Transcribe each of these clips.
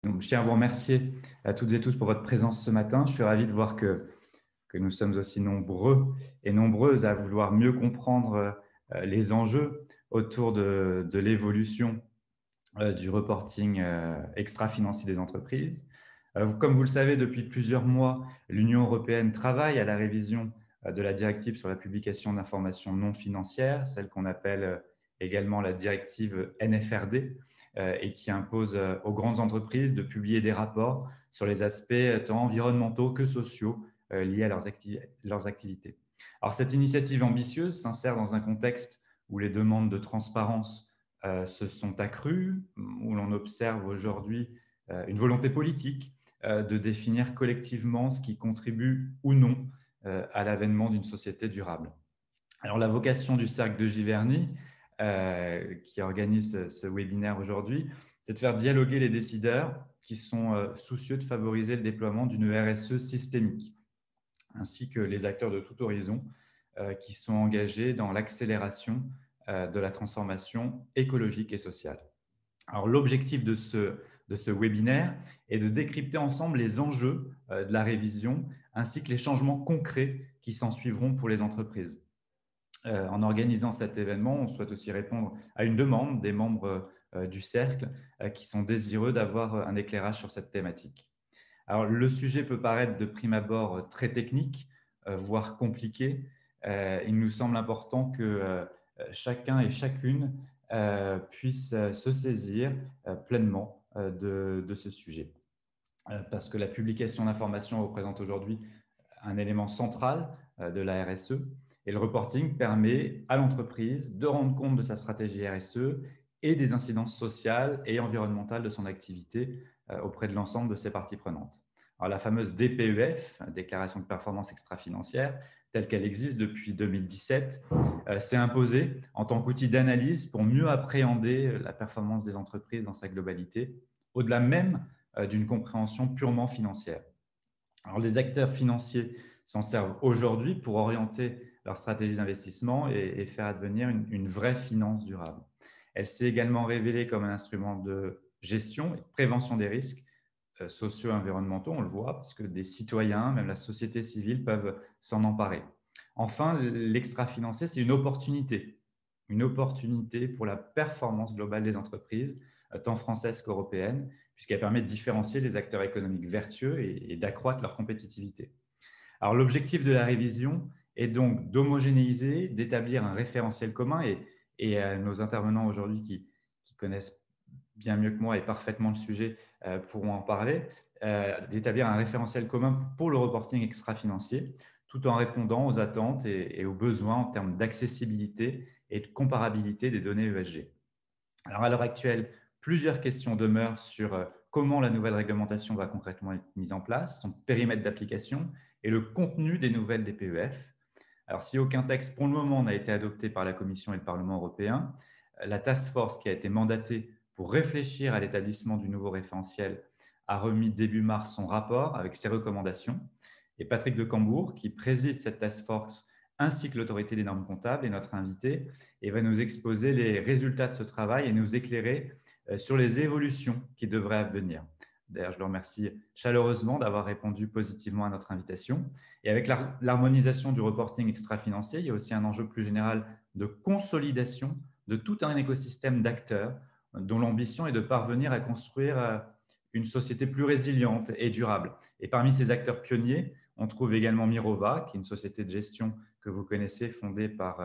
Donc, je tiens à vous remercier à toutes et tous pour votre présence ce matin. Je suis ravi de voir que nous sommes aussi nombreux et nombreuses à vouloir mieux comprendre les enjeux autour de l'évolution du reporting extra-financier des entreprises. Comme vous le savez, depuis plusieurs mois, l'Union européenne travaille à la révision de la directive sur la publication d'informations non financières, celle qu'on appelle également la directive NFRD, et qui impose aux grandes entreprises de publier des rapports sur les aspects tant environnementaux que sociaux liés à leurs activités. Alors, cette initiative ambitieuse s'insère dans un contexte où les demandes de transparence se sont accrues, où l'on observe aujourd'hui une volonté politique de définir collectivement ce qui contribue ou non à l'avènement d'une société durable. Alors, la vocation du Cercle de Giverny, qui organise ce webinaire aujourd'hui, c'est de faire dialoguer les décideurs qui sont soucieux de favoriser le déploiement d'une RSE systémique, ainsi que les acteurs de tout horizon qui sont engagés dans l'accélération de la transformation écologique et sociale. Alors, l'objectif de ce webinaire est de décrypter ensemble les enjeux de la révision ainsi que les changements concrets qui s'en suivront pour les entreprises. En organisant cet événement, on souhaite aussi répondre à une demande des membres du cercle qui sont désireux d'avoir un éclairage sur cette thématique. Alors, le sujet peut paraître de prime abord très technique, voire compliqué. Il nous semble important que chacun et chacune puisse se saisir pleinement de ce sujet. Parce que la publication d'informations représente aujourd'hui un élément central de la RSE et le reporting permet à l'entreprise de rendre compte de sa stratégie RSE et des incidences sociales et environnementales de son activité auprès de l'ensemble de ses parties prenantes. Alors, la fameuse DPEF, Déclaration de performance extra-financière, telle qu'elle existe depuis 2017, s'est imposée en tant qu'outil d'analyse pour mieux appréhender la performance des entreprises dans sa globalité, au-delà même d'une compréhension purement financière. Alors, les acteurs financiers s'en servent aujourd'hui pour orienter leur stratégie d'investissement et faire advenir une vraie finance durable. Elle s'est également révélée comme un instrument de gestion et de prévention des risques sociaux et environnementaux, on le voit, parce que des citoyens, même la société civile, peuvent s'en emparer. Enfin, l'extra-financier, c'est une opportunité pour la performance globale des entreprises, tant françaises qu'européennes, puisqu'elle permet de différencier les acteurs économiques vertueux et d'accroître leur compétitivité. Alors, l'objectif de la révision est donc d'homogénéiser, d'établir un référentiel commun et nos intervenants aujourd'hui qui connaissent bien mieux que moi et parfaitement le sujet pourront en parler, d'établir un référentiel commun pour le reporting extra-financier, tout en répondant aux attentes et aux besoins en termes d'accessibilité et de comparabilité des données ESG. Alors, à l'heure actuelle, plusieurs questions demeurent sur comment la nouvelle réglementation va concrètement être mise en place, son périmètre d'application et le contenu des nouvelles DPEF. Alors, si aucun texte pour le moment n'a été adopté par la Commission et le Parlement européen, la task force qui a été mandatée pour réfléchir à l'établissement du nouveau référentiel a remis début mars son rapport avec ses recommandations. Et Patrick de Cambourg, qui préside cette task force, ainsi que l'autorité des normes comptables, est notre invité et va nous exposer les résultats de ce travail et nous éclairer sur les évolutions qui devraient advenir. D'ailleurs, je le remercie chaleureusement d'avoir répondu positivement à notre invitation. Et avec l'harmonisation du reporting extra-financier, il y a aussi un enjeu plus général de consolidation de tout un écosystème d'acteurs dont l'ambition est de parvenir à construire une société plus résiliente et durable. Et parmi ces acteurs pionniers, on trouve également Mirova, qui est une société de gestion que vous connaissez, fondée par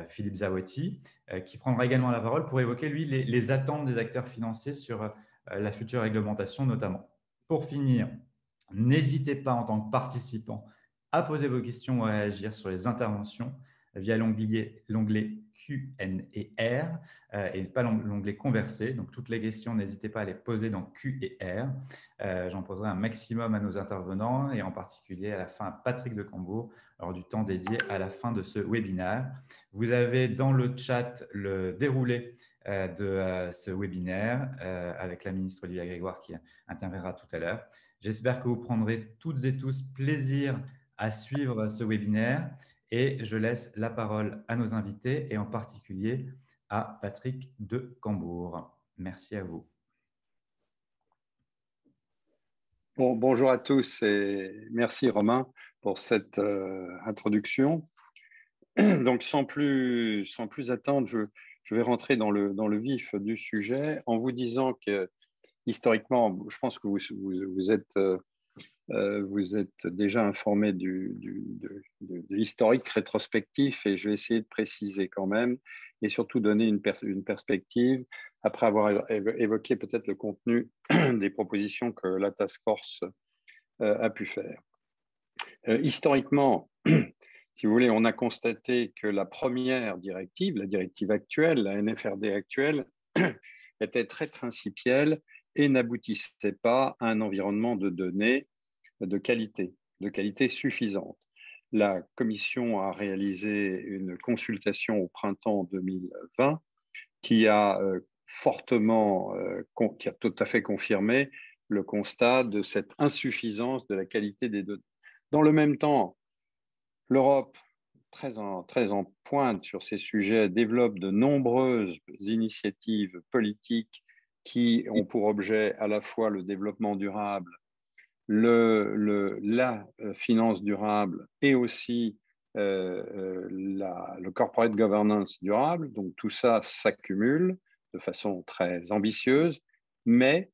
Philippe Zaouati, qui prendra également la parole pour évoquer, lui, les attentes des acteurs financiers sur la future réglementation notamment. Pour finir, n'hésitez pas en tant que participant à poser vos questions ou à réagir sur les interventions via l'onglet Q&R et pas l'onglet Converser. Donc, toutes les questions, n'hésitez pas à les poser dans Q et R. J'en poserai un maximum à nos intervenants et en particulier à la fin à Patrick de Cambourg lors du temps dédié à la fin de ce webinaire. Vous avez dans le chat le déroulé de ce webinaire avec la ministre Olivia Grégoire qui interviendra tout à l'heure. J'espère que vous prendrez toutes et tous plaisir à suivre ce webinaire et je laisse la parole à nos invités et en particulier à Patrick de Cambourg. Merci à vous. Bonjour à tous et merci Romain pour cette introduction. Donc sans plus attendre, je vais rentrer dans le vif du sujet en vous disant que historiquement, je pense que vous êtes déjà informé de l'historique rétrospectif et je vais essayer de préciser quand même et surtout donner une perspective après avoir évoqué peut-être le contenu des propositions que la Task Force a pu faire. Historiquement, si vous voulez, on a constaté que la première directive, la directive actuelle, la NFRD actuelle, était très principielle et n'aboutissait pas à un environnement de données de qualité suffisante. La Commission a réalisé une consultation au printemps 2020 qui a qui a tout à fait confirmé le constat de cette insuffisance de la qualité des données. Dans le même temps, l'Europe, très en pointe sur ces sujets, développe de nombreuses initiatives politiques qui ont pour objet à la fois le développement durable, la finance durable et aussi le corporate governance durable. Donc tout ça s'accumule de façon très ambitieuse, mais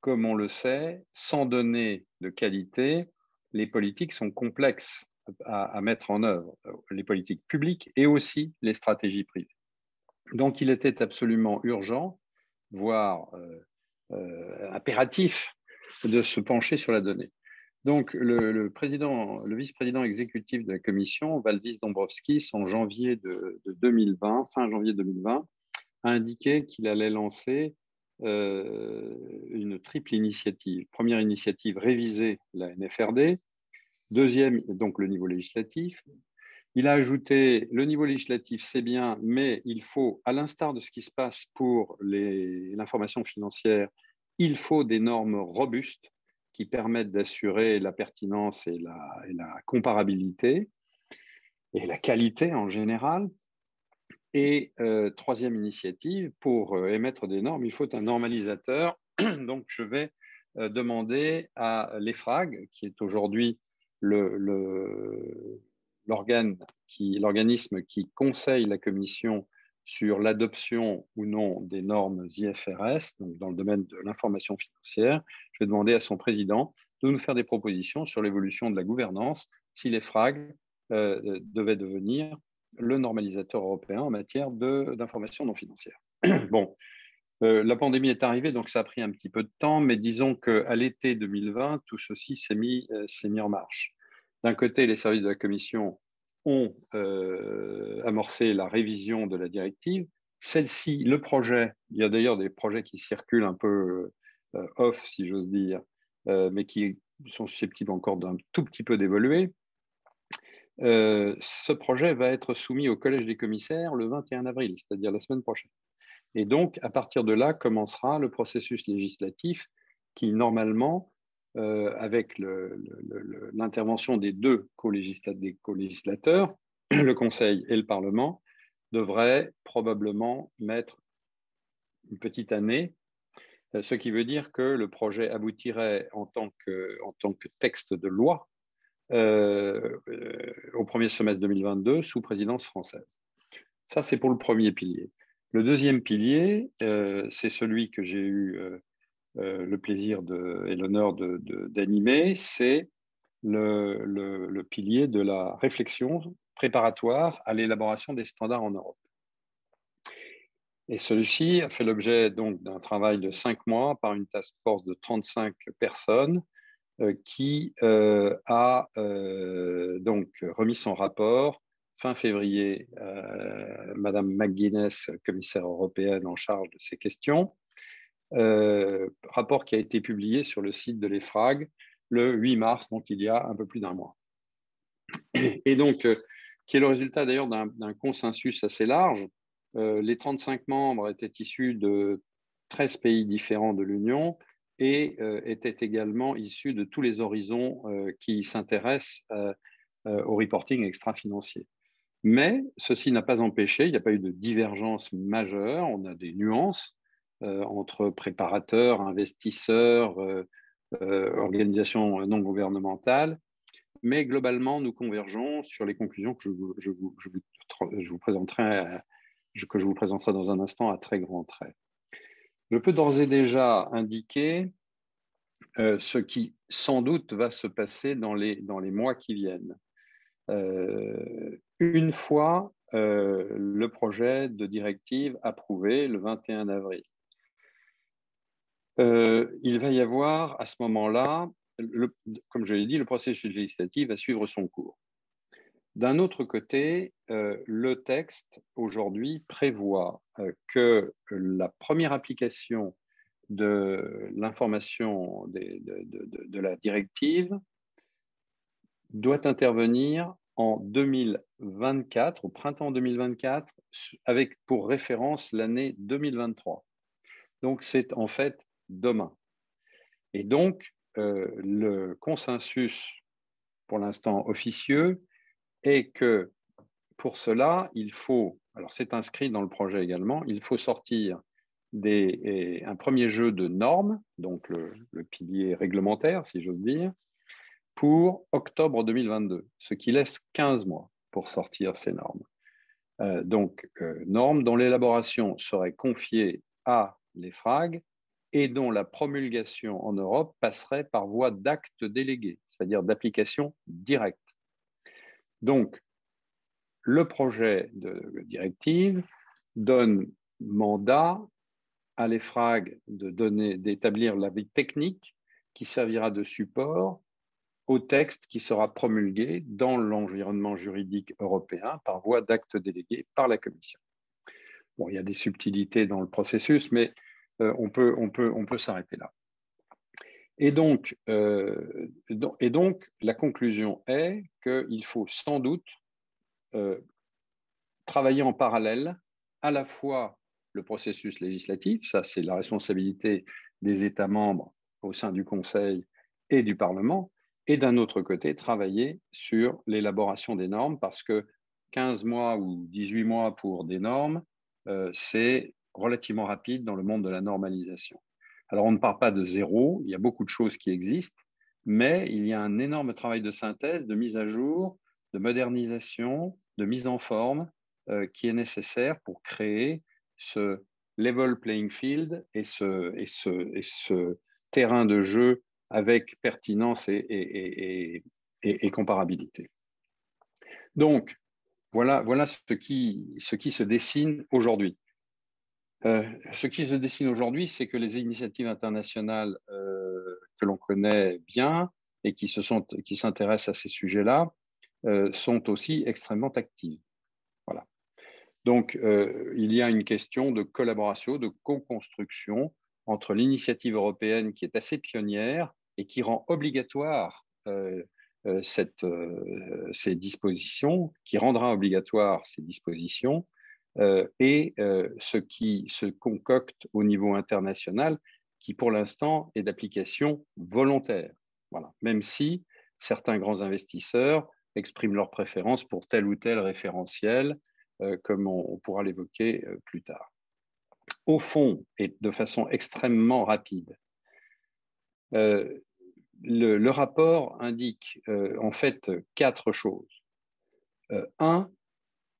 comme on le sait, sans données de qualité, les politiques sont complexes à mettre en œuvre, les politiques publiques et aussi les stratégies privées. Donc il était absolument urgent, voire impératif, de se pencher sur la donnée. Donc, le vice-président exécutif de la Commission, Valdis Dombrovskis, en janvier de 2020, fin janvier 2020, a indiqué qu'il allait lancer une triple initiative. Première initiative, réviser la NFRD. Deuxième, donc le niveau législatif. Il a ajouté le niveau législatif, c'est bien, mais il faut, à l'instar de ce qui se passe pour l'information financière, il faut des normes robustes qui permettent d'assurer la pertinence et la comparabilité et la qualité en général. Et troisième initiative, pour émettre des normes, il faut un normalisateur. Donc, je vais demander à l'EFRAG, qui est aujourd'hui l'organisme qui conseille la Commission sur l'adoption ou non des normes IFRS, donc dans le domaine de l'information financière. Je vais demander à son président de nous faire des propositions sur l'évolution de la gouvernance si l'EFRAG devait devenir le normalisateur européen en matière d'information non financière. Bon, la pandémie est arrivée, donc ça a pris un petit peu de temps, mais disons qu'à l'été 2020, tout ceci s'est mis en marche. D'un côté, les services de la Commission ont amorcé la révision de la directive. Celle-ci, le projet, il y a d'ailleurs des projets qui circulent un peu off, si j'ose dire, mais qui sont susceptibles encore d'un tout petit peu d'évoluer. Ce projet va être soumis au Collège des commissaires le 21 avril, c'est-à-dire la semaine prochaine. Et donc, à partir de là, commencera le processus législatif qui, normalement, avec l'intervention des deux co-législateurs, le Conseil et le Parlement, devrait probablement mettre une petite année, ce qui veut dire que le projet aboutirait en tant que texte de loi au premier semestre 2022 sous présidence française. Ça, c'est pour le premier pilier. Le deuxième pilier, c'est celui que j'ai eu le plaisir et l'honneur d'animer, c'est le pilier de la réflexion préparatoire à l'élaboration des standards en Europe. Et celui-ci a fait l'objet donc d'un travail de 5 mois par une task force de 35 personnes qui a donc remis son rapport fin février, Madame McGuinness, commissaire européenne en charge de ces questions, rapport qui a été publié sur le site de l'EFRAG le 8 mars, donc il y a un peu plus d'un mois. Et donc, qui est le résultat d'ailleurs d'un consensus assez large. Les 35 membres étaient issus de 13 pays différents de l'Union et étaient également issus de tous les horizons qui s'intéressent au reporting extra-financier. Mais ceci n'a pas empêché, il n'y a pas eu de divergence majeure, on a des nuances entre préparateurs, investisseurs, organisations non gouvernementales, mais globalement, nous convergeons sur les conclusions que je vous présenterai dans un instant à très grands traits. Je peux d'ores et déjà indiquer ce qui, sans doute, va se passer dans les mois qui viennent. Une fois le projet de directive approuvé le 21 avril, il va y avoir à ce moment-là, comme je l'ai dit, le processus législatif va suivre son cours. D'un autre côté, le texte aujourd'hui prévoit que la première application de l'information de la directive doit intervenir en 2024, au printemps 2024, avec pour référence l'année 2023. Donc, c'est en fait demain. Et donc, le consensus, pour l'instant officieux, est que pour cela, il faut, alors c'est inscrit dans le projet également, il faut sortir un premier jeu de normes, donc le pilier réglementaire, si j'ose dire, pour octobre 2022, ce qui laisse 15 mois pour sortir ces normes. Normes dont l'élaboration serait confiée à l'EFRAG et dont la promulgation en Europe passerait par voie d'acte délégué, c'est-à-dire d'application directe. Donc, le projet de directive donne mandat à l'EFRAG d'établir l'avis technique qui servira de support au texte qui sera promulgué dans l'environnement juridique européen par voie d'acte délégué par la Commission. Bon, il y a des subtilités dans le processus, mais on peut s'arrêter là. Et donc, la conclusion est qu'il faut sans doute travailler en parallèle à la fois le processus législatif, ça c'est la responsabilité des États membres au sein du Conseil et du Parlement, et d'un autre côté, travailler sur l'élaboration des normes, parce que 15 mois ou 18 mois pour des normes, c'est relativement rapide dans le monde de la normalisation. Alors, on ne part pas de zéro, il y a beaucoup de choses qui existent, mais il y a un énorme travail de synthèse, de mise à jour, de modernisation, de mise en forme qui est nécessaire pour créer ce level playing field et ce terrain de jeu avec pertinence et comparabilité. Donc, voilà ce qui se dessine aujourd'hui. Ce qui se dessine aujourd'hui, c'est que les initiatives internationales que l'on connaît bien et qui s'intéressent à ces sujets-là sont aussi extrêmement actives. Voilà. Donc, il y a une question de collaboration, de co-construction entre l'initiative européenne qui est assez pionnière et qui rend obligatoire ces dispositions, qui rendra obligatoire ces dispositions, et ce qui se concocte au niveau international, qui pour l'instant est d'application volontaire. Voilà. Même si certains grands investisseurs expriment leur préférence pour tel ou tel référentiel, comme on pourra l'évoquer plus tard. Au fond, et de façon extrêmement rapide, le rapport indique en fait 4 choses. Un,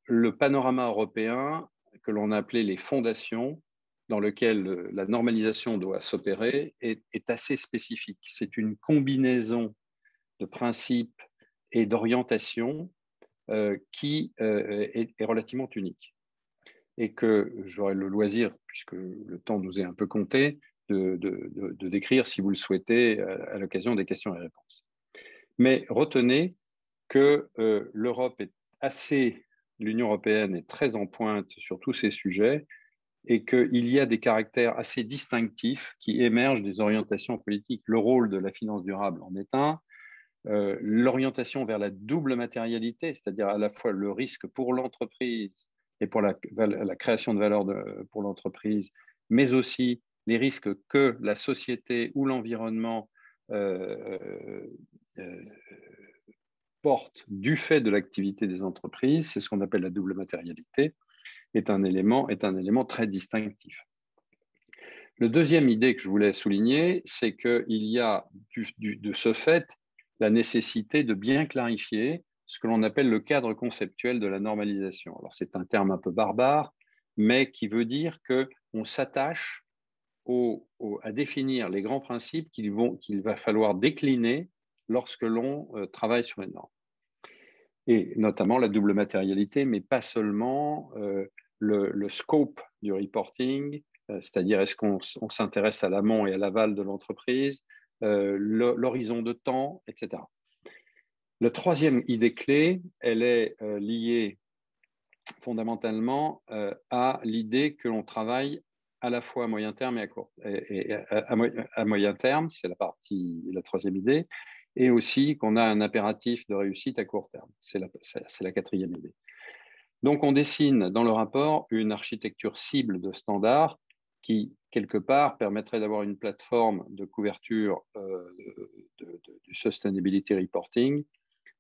le panorama européen que l'on a appelé les fondations, dans lequel la normalisation doit s'opérer, est assez spécifique. C'est une combinaison de principes et d'orientations qui est relativement unique. Et que j'aurai le loisir, puisque le temps nous est un peu compté, de décrire, si vous le souhaitez, à l'occasion des questions et réponses. Mais retenez que l'Union européenne est très en pointe sur tous ces sujets et qu'il y a des caractères assez distinctifs qui émergent des orientations politiques. Le rôle de la finance durable en est un, l'orientation vers la double matérialité, c'est-à-dire à la fois le risque pour l'entreprise et pour la création de valeur pour l'entreprise, mais aussi les risques que la société ou l'environnement porte du fait de l'activité des entreprises, c'est ce qu'on appelle la double matérialité, est un élément très distinctif. Le deuxième idée que je voulais souligner, c'est qu'il y a de ce fait la nécessité de bien clarifier ce que l'on appelle le cadre conceptuel de la normalisation. Alors, c'est un terme un peu barbare, mais qui veut dire qu'on s'attache à définir les grands principes qu'il va falloir décliner lorsque l'on travaille sur les normes. Et notamment la double matérialité, mais pas seulement le scope du reporting, c'est-à-dire est-ce qu'on s'intéresse à l'amont et à l'aval de l'entreprise, l'horizon de temps, etc. La troisième idée clé, elle est liée fondamentalement à l'idée que l'on travaille à la fois à moyen terme et à court à moyen terme, c'est la troisième idée, et aussi qu'on a un impératif de réussite à court terme. C'est la quatrième idée. Donc, on dessine dans le rapport une architecture cible de standards qui, quelque part, permettrait d'avoir une plateforme de couverture du sustainability reporting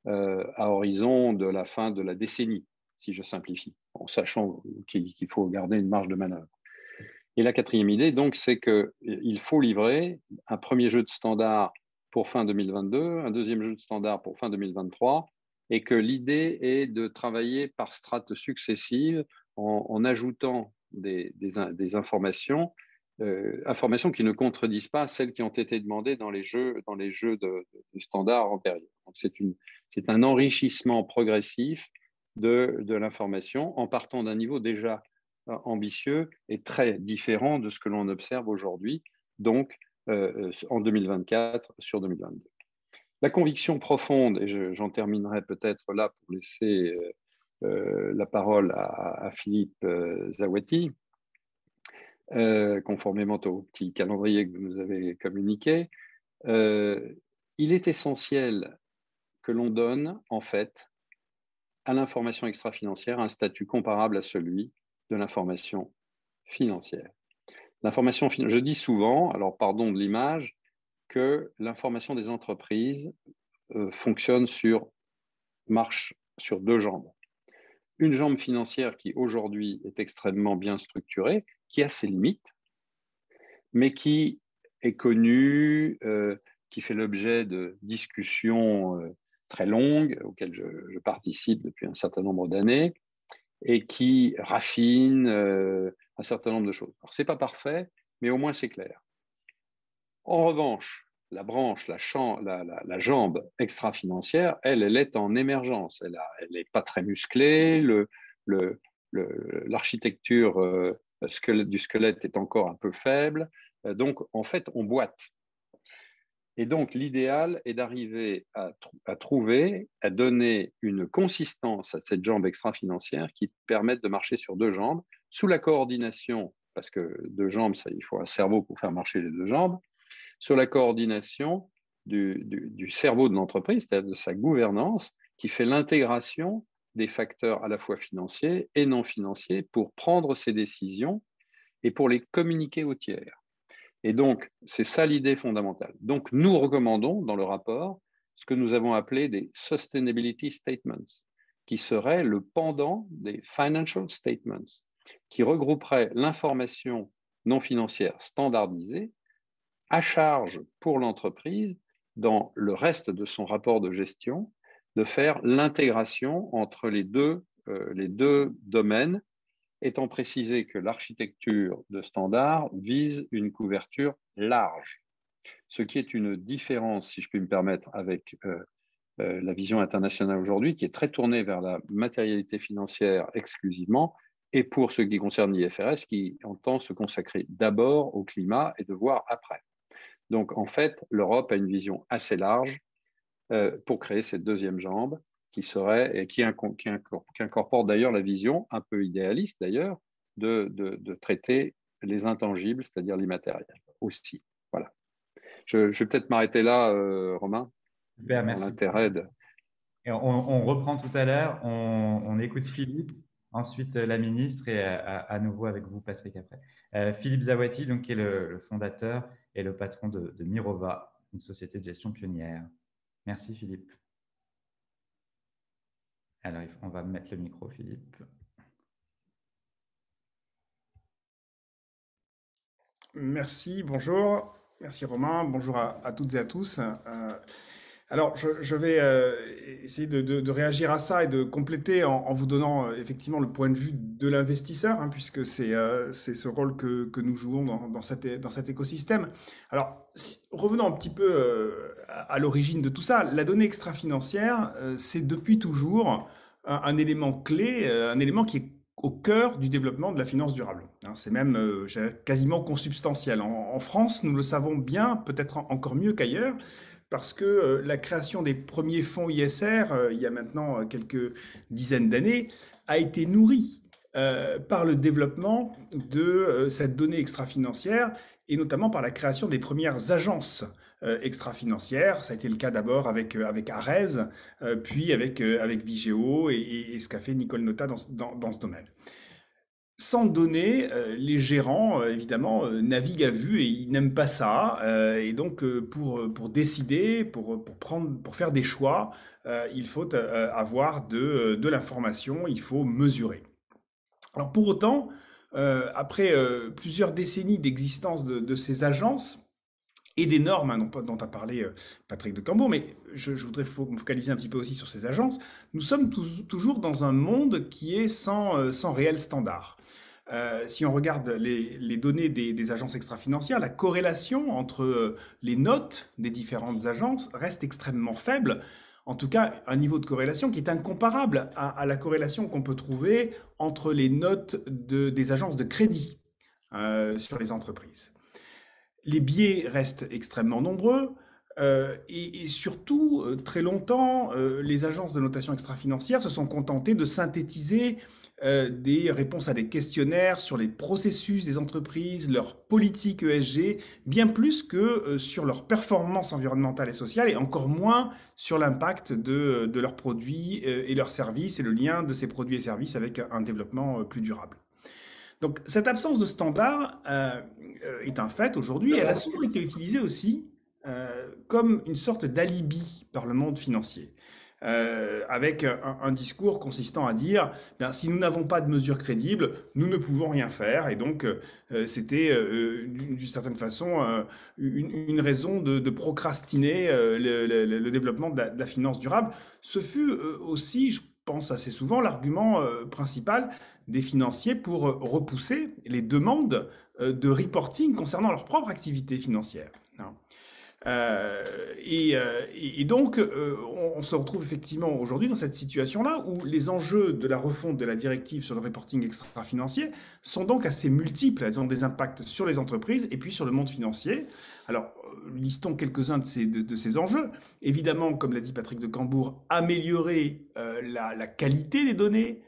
à horizon de la fin de la décennie, si je simplifie, en sachant qu'il faut garder une marge de manœuvre. Et la quatrième idée, donc, c'est qu'il faut livrer un premier jeu de standards pour fin 2022, un deuxième jeu de standards pour fin 2023, et que l'idée est de travailler par strates successives en ajoutant des informations qui ne contredisent pas celles qui ont été demandées dans les jeux de standards antérieurs. C'est un enrichissement progressif de l'information en partant d'un niveau déjà ambitieux et très différent de ce que l'on observe aujourd'hui, donc en 2024 sur 2022. La conviction profonde, et j'en terminerai peut-être là pour laisser la parole à Philippe Zawati, conformément au petit calendrier que vous nous avez communiqué, il est essentiel que l'on donne, en fait, à l'information extra-financière un statut comparable à celui de l'information financière. Je dis souvent, alors pardon de l'image, que l'information des entreprises marche sur deux jambes. Une jambe financière qui aujourd'hui est extrêmement bien structurée, qui a ses limites, mais qui est connue, qui fait l'objet de discussions très longues auxquelles je participe depuis un certain nombre d'années et qui raffine un certain nombre de choses. Alors, ce n'est pas parfait, mais au moins c'est clair. En revanche, la branche, la jambe extra-financière, elle est en émergence. Elle n'est pas très musclée. L'architecture du squelette est encore un peu faible. Donc, en fait, on boite. Et donc, l'idéal est d'arriver à trouver, à donner une consistance à cette jambe extra-financière qui permette de marcher sur deux jambes, sous la coordination, parce que deux jambes, il faut un cerveau pour faire marcher les deux jambes, sur la coordination du cerveau de l'entreprise, c'est-à-dire de sa gouvernance, qui fait l'intégration des facteurs à la fois financiers et non financiers pour prendre ses décisions et pour les communiquer aux tiers. Et donc, c'est ça l'idée fondamentale. Donc, nous recommandons dans le rapport ce que nous avons appelé des Sustainability Statements, qui seraient le pendant des Financial Statements, qui regrouperaient l'information non financière standardisée à charge pour l'entreprise, dans le reste de son rapport de gestion, de faire l'intégration entre les deux domaines, étant précisé que l'architecture de standard vise une couverture large, ce qui est une différence, si je puis me permettre, avec la vision internationale aujourd'hui, qui est très tournée vers la matérialité financière exclusivement, et pour ce qui concerne l'IFRS, qui entend se consacrer d'abord au climat et de voir après. Donc, en fait, l'Europe a une vision assez large pour créer cette deuxième jambe qui incorpore d'ailleurs la vision un peu idéaliste d'ailleurs de traiter les intangibles, c'est-à-dire l'immatériel aussi. Voilà. Je vais peut-être m'arrêter là, Romain, Super, dans merci. l'intérêt de… Et on reprend tout à l'heure, on écoute Philippe, ensuite la ministre et à nouveau avec vous, Patrick, après. Philippe Zawati, donc, qui est le fondateur et le patron de Mirova, une société de gestion pionnière. Merci, Philippe. Alors, on va mettre le micro, Philippe. Merci, bonjour. Merci Romain, bonjour à toutes et à tous. Alors, je vais essayer de réagir à ça et de compléter en vous donnant effectivement le point de vue de l'investisseur, hein, puisque c'est ce rôle que nous jouons dans cet écosystème. Alors, revenons un petit peu à l'origine de tout ça. La donnée extra-financière, c'est depuis toujours un élément clé, un élément qui est au cœur du développement de la finance durable, hein. C'est même quasiment consubstantiel. En France, nous le savons bien, peut-être encore mieux qu'ailleurs, parce que la création des premiers fonds ISR, il y a maintenant quelques dizaines d'années, a été nourrie par le développement de cette donnée extra-financière et notamment par la création des premières agences extra-financières. Ça a été le cas d'abord avec Arez, puis avec Vigeo et ce qu'a fait Nicole Notta dans ce domaine. Sans données, les gérants, évidemment, naviguent à vue et ils n'aiment pas ça. Et donc, pour décider, pour faire des choix, il faut avoir de l'information, il faut mesurer. Alors, pour autant, après plusieurs décennies d'existence de ces agences, et des normes, hein, dont a parlé Patrick de Cambourg, mais je voudrais me focaliser un petit peu aussi sur ces agences. Nous sommes toujours dans un monde qui est sans réel standard. Si on regarde les données des agences extra-financières, la corrélation entre les notes des différentes agences reste extrêmement faible. En tout cas, un niveau de corrélation qui est incomparable à la corrélation qu'on peut trouver entre les notes des agences de crédit sur les entreprises. Les biais restent extrêmement nombreux. Et surtout, très longtemps, les agences de notation extra-financière se sont contentées de synthétiser des réponses à des questionnaires sur les processus des entreprises, leur politique ESG, bien plus que sur leur performance environnementale et sociale, et encore moins sur l'impact de leurs produits et leurs services, et le lien de ces produits et services avec un développement plus durable. Donc cette absence de standard est un fait aujourd'hui. Elle a souvent été utilisée aussi comme une sorte d'alibi par le monde financier, avec un discours consistant à dire ben, si nous n'avons pas de mesures crédibles, nous ne pouvons rien faire. Et donc c'était d'une certaine façon une raison de procrastiner le développement de la finance durable. Ce fut aussi, je pense assez souvent, l'argument principal des financiers pour repousser les demandes de reporting concernant leur propre activité financière. Et donc, on se retrouve effectivement aujourd'hui dans cette situation-là où les enjeux de la refonte de la directive sur le reporting extra-financier sont donc assez multiples. Elles ont des impacts sur les entreprises et puis sur le monde financier. Alors, listons quelques-uns de ces enjeux. Évidemment, comme l'a dit Patrick de Cambourg, améliorer la qualité des données,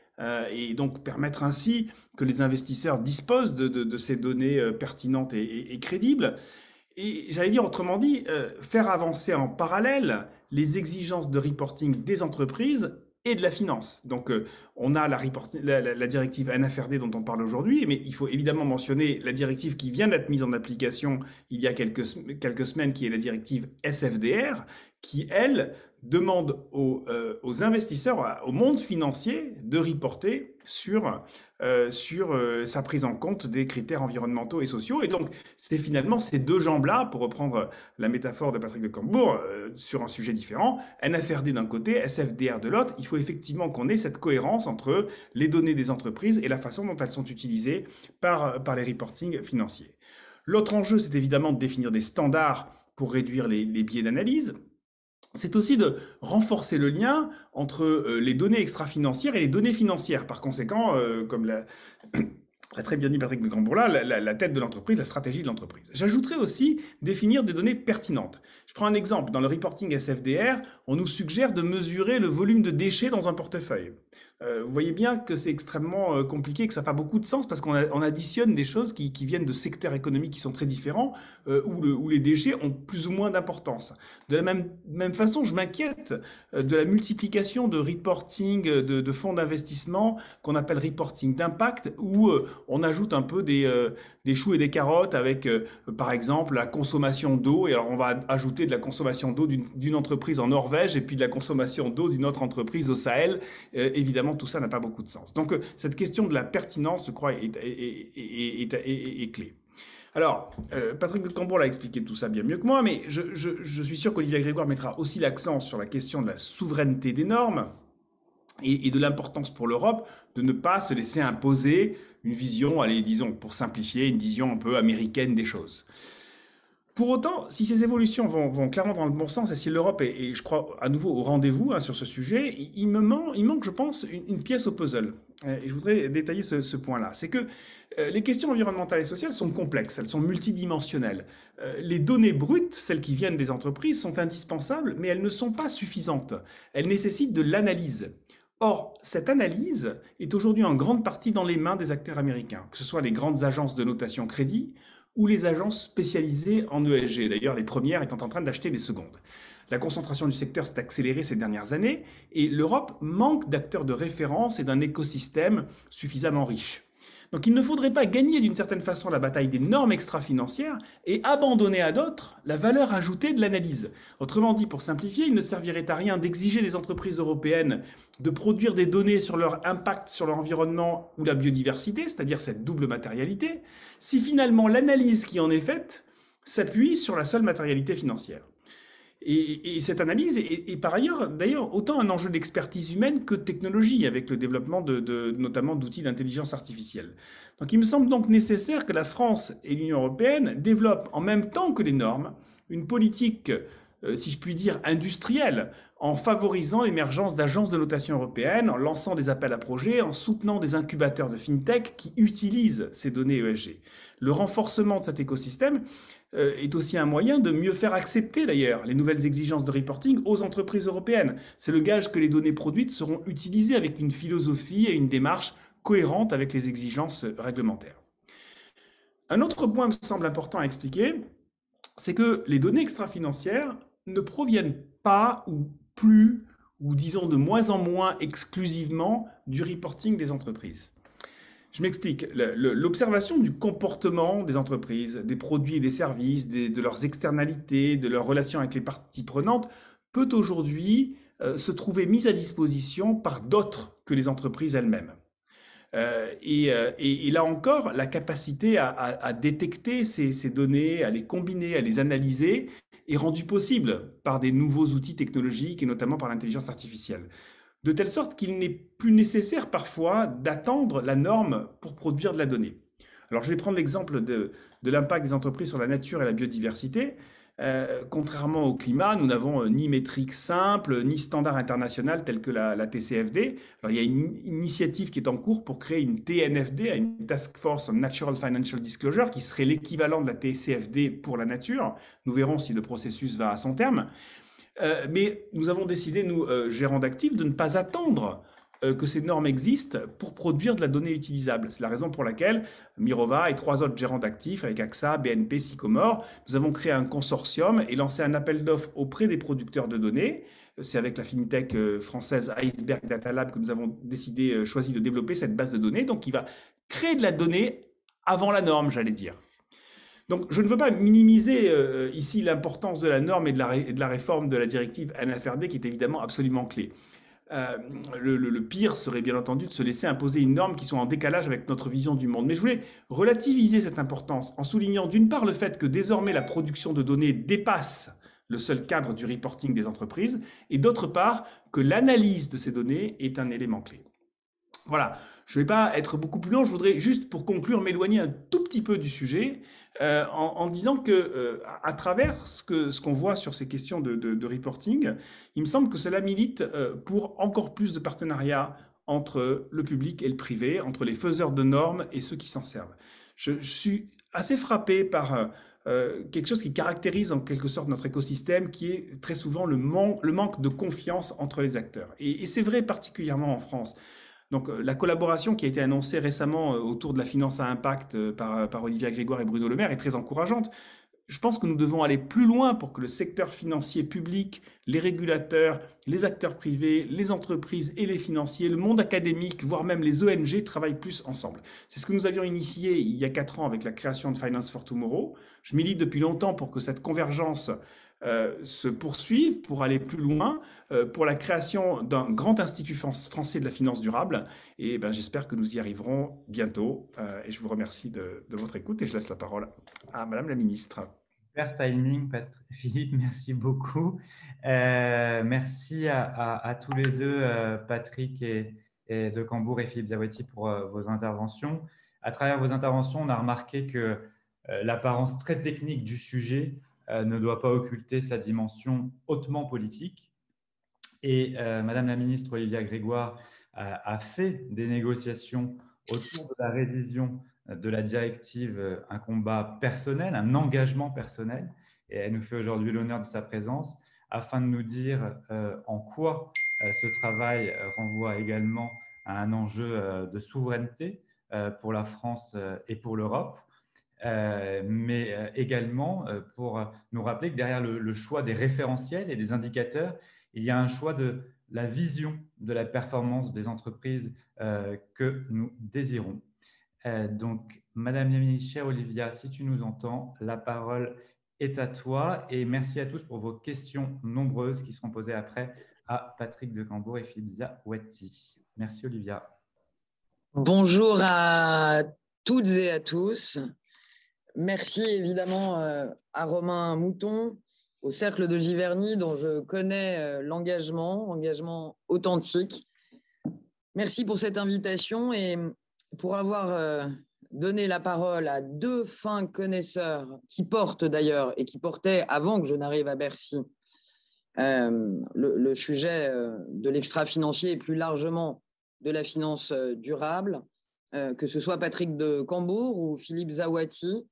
et donc permettre ainsi que les investisseurs disposent de ces données pertinentes et crédibles. Et j'allais dire autrement dit, faire avancer en parallèle les exigences de reporting des entreprises et de la finance. Donc on a la directive NFRD dont on parle aujourd'hui, mais il faut évidemment mentionner la directive qui vient d'être mise en application il y a quelques semaines, qui est la directive SFDR, qui, elle, demande aux investisseurs, au monde financier, de reporter sur sa prise en compte des critères environnementaux et sociaux. Et donc, c'est finalement ces deux jambes-là, pour reprendre la métaphore de Patrick de Cambourg, sur un sujet différent, NFRD d'un côté, SFDR de l'autre. Il faut effectivement qu'on ait cette cohérence entre les données des entreprises et la façon dont elles sont utilisées par les reportings financiers. L'autre enjeu, c'est évidemment de définir des standards pour réduire les biais d'analyse. C'est aussi de renforcer le lien entre les données extra-financières et les données financières. Par conséquent, comme l'a très bien dit Patrick de Cambourg, la tête de l'entreprise, la stratégie de l'entreprise. J'ajouterais aussi définir des données pertinentes. Je prends un exemple. Dans le reporting SFDR, on nous suggère de mesurer le volume de déchets dans un portefeuille. Vous voyez bien que c'est extrêmement compliqué, que ça n'a pas beaucoup de sens, parce qu'on additionne des choses qui viennent de secteurs économiques qui sont très différents, où les déchets ont plus ou moins d'importance. De la même façon, je m'inquiète de la multiplication de reporting, de fonds d'investissement qu'on appelle reporting d'impact, où on ajoute un peu des choux et des carottes avec, par exemple, la consommation d'eau. Et alors, on va ajouter de la consommation d'eau d'une entreprise en Norvège et puis de la consommation d'eau d'une autre entreprise au Sahel. Évidemment, tout ça n'a pas beaucoup de sens. Donc, cette question de la pertinence, je crois, est clé. Alors, Patrick Cambourg l'a expliqué tout ça bien mieux que moi, mais je suis sûr qu'Olivier Grégoire mettra aussi l'accent sur la question de la souveraineté des normes et de l'importance pour l'Europe de ne pas se laisser imposer une vision, allez, disons, pour simplifier, une vision un peu américaine des choses. Pour autant, si ces évolutions vont clairement dans le bon sens et si l'Europe est, je crois, à nouveau au rendez-vous sur ce sujet, il manque, je pense, une pièce au puzzle. Et je voudrais détailler ce point-là. C'est que les questions environnementales et sociales sont complexes, elles sont multidimensionnelles. Les données brutes, celles qui viennent des entreprises, sont indispensables, mais elles ne sont pas suffisantes. Elles nécessitent de l'analyse. Or, cette analyse est aujourd'hui en grande partie dans les mains des acteurs américains, que ce soit les grandes agences de notation crédit ou les agences spécialisées en ESG, d'ailleurs les premières étant en train d'acheter les secondes. La concentration du secteur s'est accélérée ces dernières années et l'Europe manque d'acteurs de référence et d'un écosystème suffisamment riche. Donc il ne faudrait pas gagner d'une certaine façon la bataille des normes extra-financières et abandonner à d'autres la valeur ajoutée de l'analyse. Autrement dit, pour simplifier, il ne servirait à rien d'exiger des entreprises européennes de produire des données sur leur impact sur l'environnement ou la biodiversité, c'est-à-dire cette double matérialité, si finalement l'analyse qui en est faite s'appuie sur la seule matérialité financière. Et cette analyse est par ailleurs, d'ailleurs, autant un enjeu d'expertise humaine que de technologie, avec le développement notamment d'outils d'intelligence artificielle. Donc il me semble donc nécessaire que la France et l'Union européenne développent en même temps que les normes une politique, si je puis dire, industrielle, en favorisant l'émergence d'agences de notation européennes, en lançant des appels à projets, en soutenant des incubateurs de fintech qui utilisent ces données ESG. Le renforcement de cet écosystème est aussi un moyen de mieux faire accepter d'ailleurs les nouvelles exigences de reporting aux entreprises européennes. C'est le gage que les données produites seront utilisées avec une philosophie et une démarche cohérente avec les exigences réglementaires. Un autre point me semble important à expliquer, c'est que les données extra-financières ne proviennent pas ou plus, ou disons de moins en moins exclusivement du reporting des entreprises. Je m'explique. L'observation du comportement des entreprises, des produits et des services, de leurs externalités, de leurs relations avec les parties prenantes, peut aujourd'hui se trouver mise à disposition par d'autres que les entreprises elles-mêmes. Et là encore, la capacité à détecter ces données, à les combiner, à les analyser, est rendue possible par des nouveaux outils technologiques et notamment par l'intelligence artificielle. De telle sorte qu'il n'est plus nécessaire parfois d'attendre la norme pour produire de la donnée. Alors je vais prendre l'exemple de l'impact des entreprises sur la nature et la biodiversité. Contrairement au climat, nous n'avons ni métrique simple, ni standard international tel que la TCFD. Alors il y a une initiative qui est en cours pour créer une TNFD, une Task Force on Natural Financial Disclosure, qui serait l'équivalent de la TCFD pour la nature. Nous verrons si le processus va à son terme. Mais nous avons décidé, nous, gérants d'actifs, de ne pas attendre que ces normes existent pour produire de la donnée utilisable. C'est la raison pour laquelle Mirova et 3 autres gérants d'actifs, avec AXA, BNP, Sycomore, nous avons créé un consortium et lancé un appel d'offres auprès des producteurs de données. C'est avec la fintech française Iceberg Data Lab que nous avons choisi de développer cette base de données, donc qui va créer de la donnée avant la norme, j'allais dire. Donc, je ne veux pas minimiser ici l'importance de la norme et de la réforme de la directive NFRD, qui est évidemment absolument clé. Le pire serait bien entendu de se laisser imposer une norme qui soit en décalage avec notre vision du monde. Mais je voulais relativiser cette importance en soulignant d'une part le fait que désormais la production de données dépasse le seul cadre du reporting des entreprises, et d'autre part que l'analyse de ces données est un élément clé. Voilà, je ne vais pas être beaucoup plus long, je voudrais juste pour conclure m'éloigner un tout petit peu du sujet en disant que à travers ce qu'on voit sur ces questions de reporting, il me semble que cela milite pour encore plus de partenariats entre le public et le privé, entre les faiseurs de normes et ceux qui s'en servent. Je suis assez frappé par quelque chose qui caractérise en quelque sorte notre écosystème, qui est très souvent le manque de confiance entre les acteurs. Et c'est vrai particulièrement en France. Donc la collaboration qui a été annoncée récemment autour de la finance à impact par Olivier Grégoire et Bruno Le Maire est très encourageante. Je pense que nous devons aller plus loin pour que le secteur financier public, les régulateurs, les acteurs privés, les entreprises et les financiers, le monde académique, voire même les ONG travaillent plus ensemble. C'est ce que nous avions initié il y a 4 ans avec la création de Finance for Tomorrow. Je milite depuis longtemps pour que cette convergence se poursuivent pour aller plus loin, pour la création d'un grand institut français de la finance durable. Et ben, j'espère que nous y arriverons bientôt. Et je vous remercie de votre écoute et je laisse la parole à Madame la Ministre. Super timing, Philippe, merci beaucoup. Merci à tous les deux, Patrick et de Cambourg et Philippe Zawati, pour vos interventions. À travers vos interventions, on a remarqué que l'apparence très technique du sujet ne doit pas occulter sa dimension hautement politique. Et Madame la ministre Olivia Grégoire a fait des négociations autour de la révision de la directive un combat personnel, un engagement personnel. Et elle nous fait aujourd'hui l'honneur de sa présence afin de nous dire en quoi ce travail renvoie également à un enjeu de souveraineté pour la France et pour l'Europe. Mais également pour nous rappeler que derrière le choix des référentiels et des indicateurs, il y a un choix de la vision de la performance des entreprises que nous désirons. Donc, Madame la ministre, chère Olivia, si tu nous entends, la parole est à toi. Et merci à tous pour vos questions nombreuses qui seront posées après à Patrick de Cambourg et Philippe Zawati. Merci Olivia. Bonjour à toutes et à tous. Merci évidemment à Romain Mouton, au Cercle de Giverny, dont je connais l'engagement authentique. Merci pour cette invitation et pour avoir donné la parole à deux fins connaisseurs qui portent d'ailleurs, et qui portaient avant que je n'arrive à Bercy, le sujet de l'extra-financier et plus largement de la finance durable, que ce soit Patrick de Cambourg ou Philippe Zawati.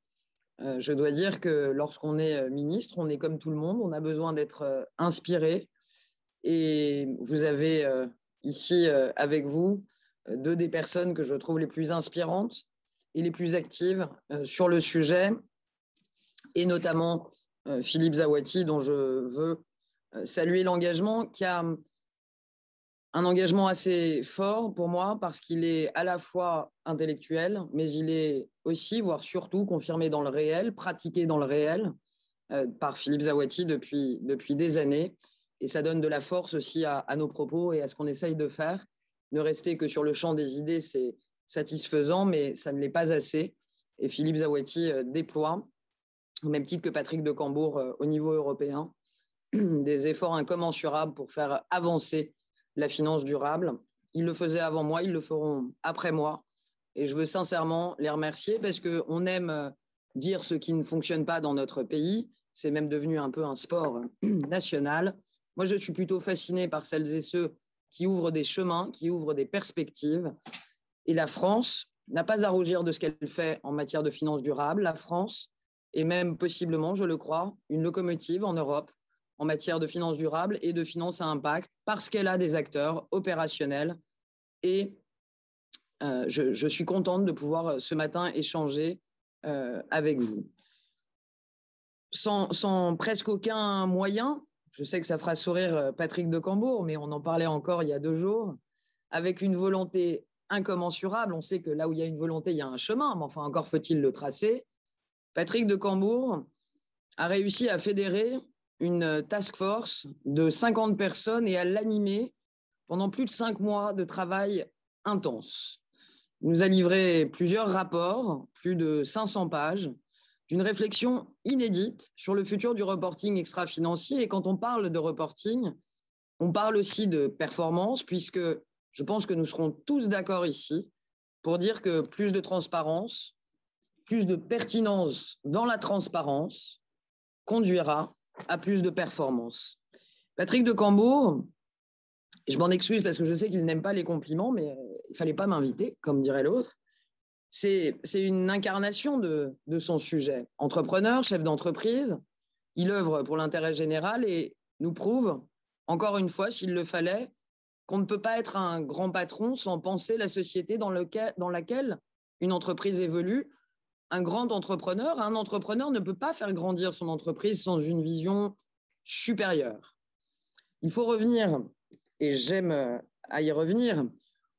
Je dois dire que lorsqu'on est ministre, on est comme tout le monde, on a besoin d'être inspiré. Et vous avez ici avec vous deux des personnes que je trouve les plus inspirantes et les plus actives sur le sujet, et notamment Philippe Zawati, dont je veux saluer l'engagement, qui a un engagement assez fort pour moi parce qu'il est à la fois intellectuel, mais il est aussi, voire surtout, confirmé dans le réel, pratiqué dans le réel par Philippe Zawati depuis des années. Et ça donne de la force aussi à nos propos et à ce qu'on essaye de faire. Ne rester que sur le champ des idées, c'est satisfaisant, mais ça ne l'est pas assez. Et Philippe Zawati déploie, au même titre que Patrick de Cambourg au niveau européen, des efforts incommensurables pour faire avancer la finance durable. Ils le faisaient avant moi, ils le feront après moi. Et je veux sincèrement les remercier parce qu'on aime dire ce qui ne fonctionne pas dans notre pays. C'est même devenu un peu un sport national. Moi, je suis plutôt fasciné par celles et ceux qui ouvrent des chemins, qui ouvrent des perspectives. Et la France n'a pas à rougir de ce qu'elle fait en matière de finance durable. La France est même possiblement, je le crois, une locomotive en Europe en matière de finance durable et de finance à impact, parce qu'elle a des acteurs opérationnels. Et je suis contente de pouvoir ce matin échanger avec vous. Sans presque aucun moyen, je sais que ça fera sourire Patrick de Cambourg, mais on en parlait encore il y a 2 jours, avec une volonté incommensurable. On sait que là où il y a une volonté, il y a un chemin, mais enfin encore faut-il le tracer. Patrick de Cambourg a réussi à fédérer une task force de 50 personnes et à l'animer pendant plus de 5 mois de travail intense. Il nous a livré plusieurs rapports, plus de 500 pages, d'une réflexion inédite sur le futur du reporting extra-financier. Et quand on parle de reporting, on parle aussi de performance, puisque je pense que nous serons tous d'accord ici pour dire que plus de transparence, plus de pertinence dans la transparence conduira à plus de performance. Patrick de Cambourg, je m'en excuse parce que je sais qu'il n'aime pas les compliments, mais il ne fallait pas m'inviter, comme dirait l'autre. C'est une incarnation de son sujet. Entrepreneur, chef d'entreprise, il œuvre pour l'intérêt général et nous prouve, encore une fois, s'il le fallait, qu'on ne peut pas être un grand patron sans penser la société dans laquelle une entreprise évolue. Un grand entrepreneur, un entrepreneur ne peut pas faire grandir son entreprise sans une vision supérieure. Il faut revenir, et j'aime à y revenir,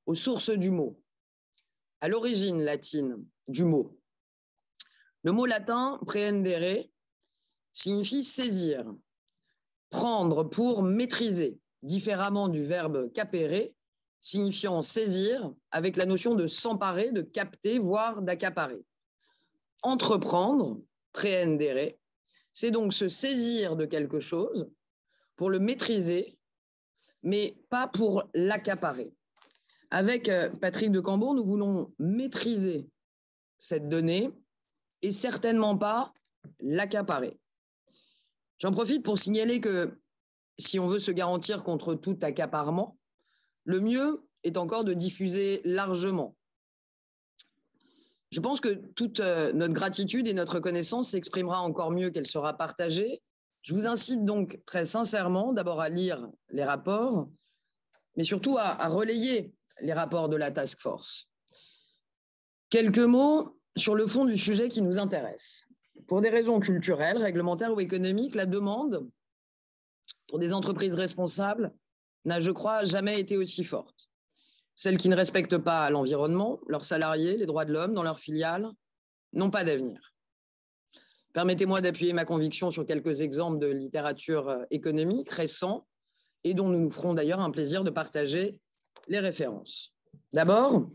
aux sources du mot, à l'origine latine du mot. Le mot latin « prehendere » signifie saisir, prendre pour maîtriser, différemment du verbe capérer, signifiant saisir, avec la notion de s'emparer, de capter, voire d'accaparer. Entreprendre, prehendere, c'est donc se saisir de quelque chose pour le maîtriser, mais pas pour l'accaparer. Avec Patrick de Cambourg, nous voulons maîtriser cette donnée et certainement pas l'accaparer. J'en profite pour signaler que si on veut se garantir contre tout accaparement, le mieux est encore de diffuser largement. Je pense que toute notre gratitude et notre reconnaissance s'exprimera encore mieux qu'elle sera partagée. Je vous incite donc très sincèrement d'abord à lire les rapports, mais surtout à relayer les rapports de la task force. Quelques mots sur le fond du sujet qui nous intéresse. Pour des raisons culturelles, réglementaires ou économiques, la demande pour des entreprises responsables n'a, je crois, jamais été aussi forte. Celles qui ne respectent pas l'environnement, leurs salariés, les droits de l'homme dans leurs filiales, n'ont pas d'avenir. Permettez-moi d'appuyer ma conviction sur quelques exemples de littérature économique récents et dont nous nous ferons d'ailleurs un plaisir de partager les références. D'abord,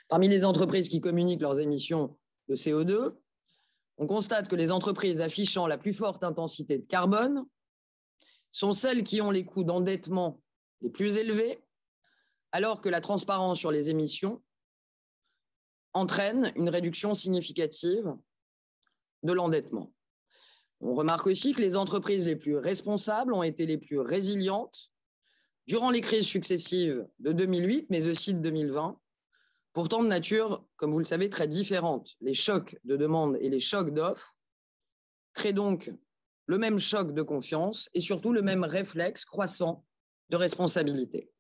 parmi les entreprises qui communiquent leurs émissions de CO2, on constate que les entreprises affichant la plus forte intensité de carbone sont celles qui ont les coûts d'endettement les plus élevés, alors que la transparence sur les émissions entraîne une réduction significative de l'endettement. On remarque aussi que les entreprises les plus responsables ont été les plus résilientes durant les crises successives de 2008, mais aussi de 2020, pourtant de nature, comme vous le savez, très différente. Les chocs de demande et les chocs d'offres créent donc le même choc de confiance et surtout le même réflexe croissant de responsabilité.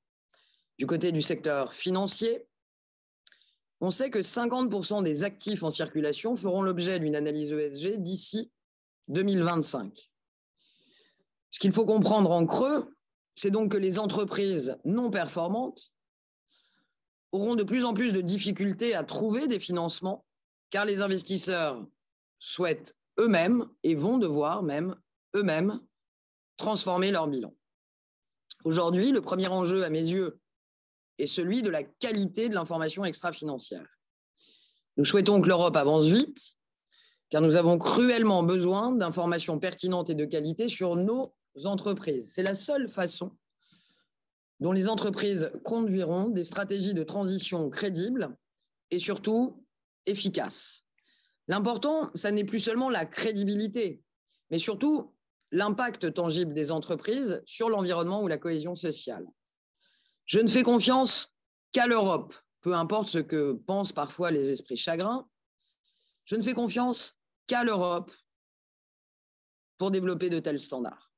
Du côté du secteur financier, on sait que 50% des actifs en circulation feront l'objet d'une analyse ESG d'ici 2025. Ce qu'il faut comprendre en creux, c'est donc que les entreprises non performantes auront de plus en plus de difficultés à trouver des financements, car les investisseurs souhaitent eux-mêmes et vont devoir même eux-mêmes transformer leur bilan. Aujourd'hui, le premier enjeu à mes yeux est celui de la qualité de l'information extra-financière. Nous souhaitons que l'Europe avance vite, car nous avons cruellement besoin d'informations pertinentes et de qualité sur nos entreprises. C'est la seule façon dont les entreprises conduiront des stratégies de transition crédibles et surtout efficaces. L'important, ça n'est plus seulement la crédibilité, mais surtout l'impact tangible des entreprises sur l'environnement ou la cohésion sociale. Je ne fais confiance qu'à l'Europe, peu importe ce que pensent parfois les esprits chagrins, je ne fais confiance qu'à l'Europe pour développer de tels standards.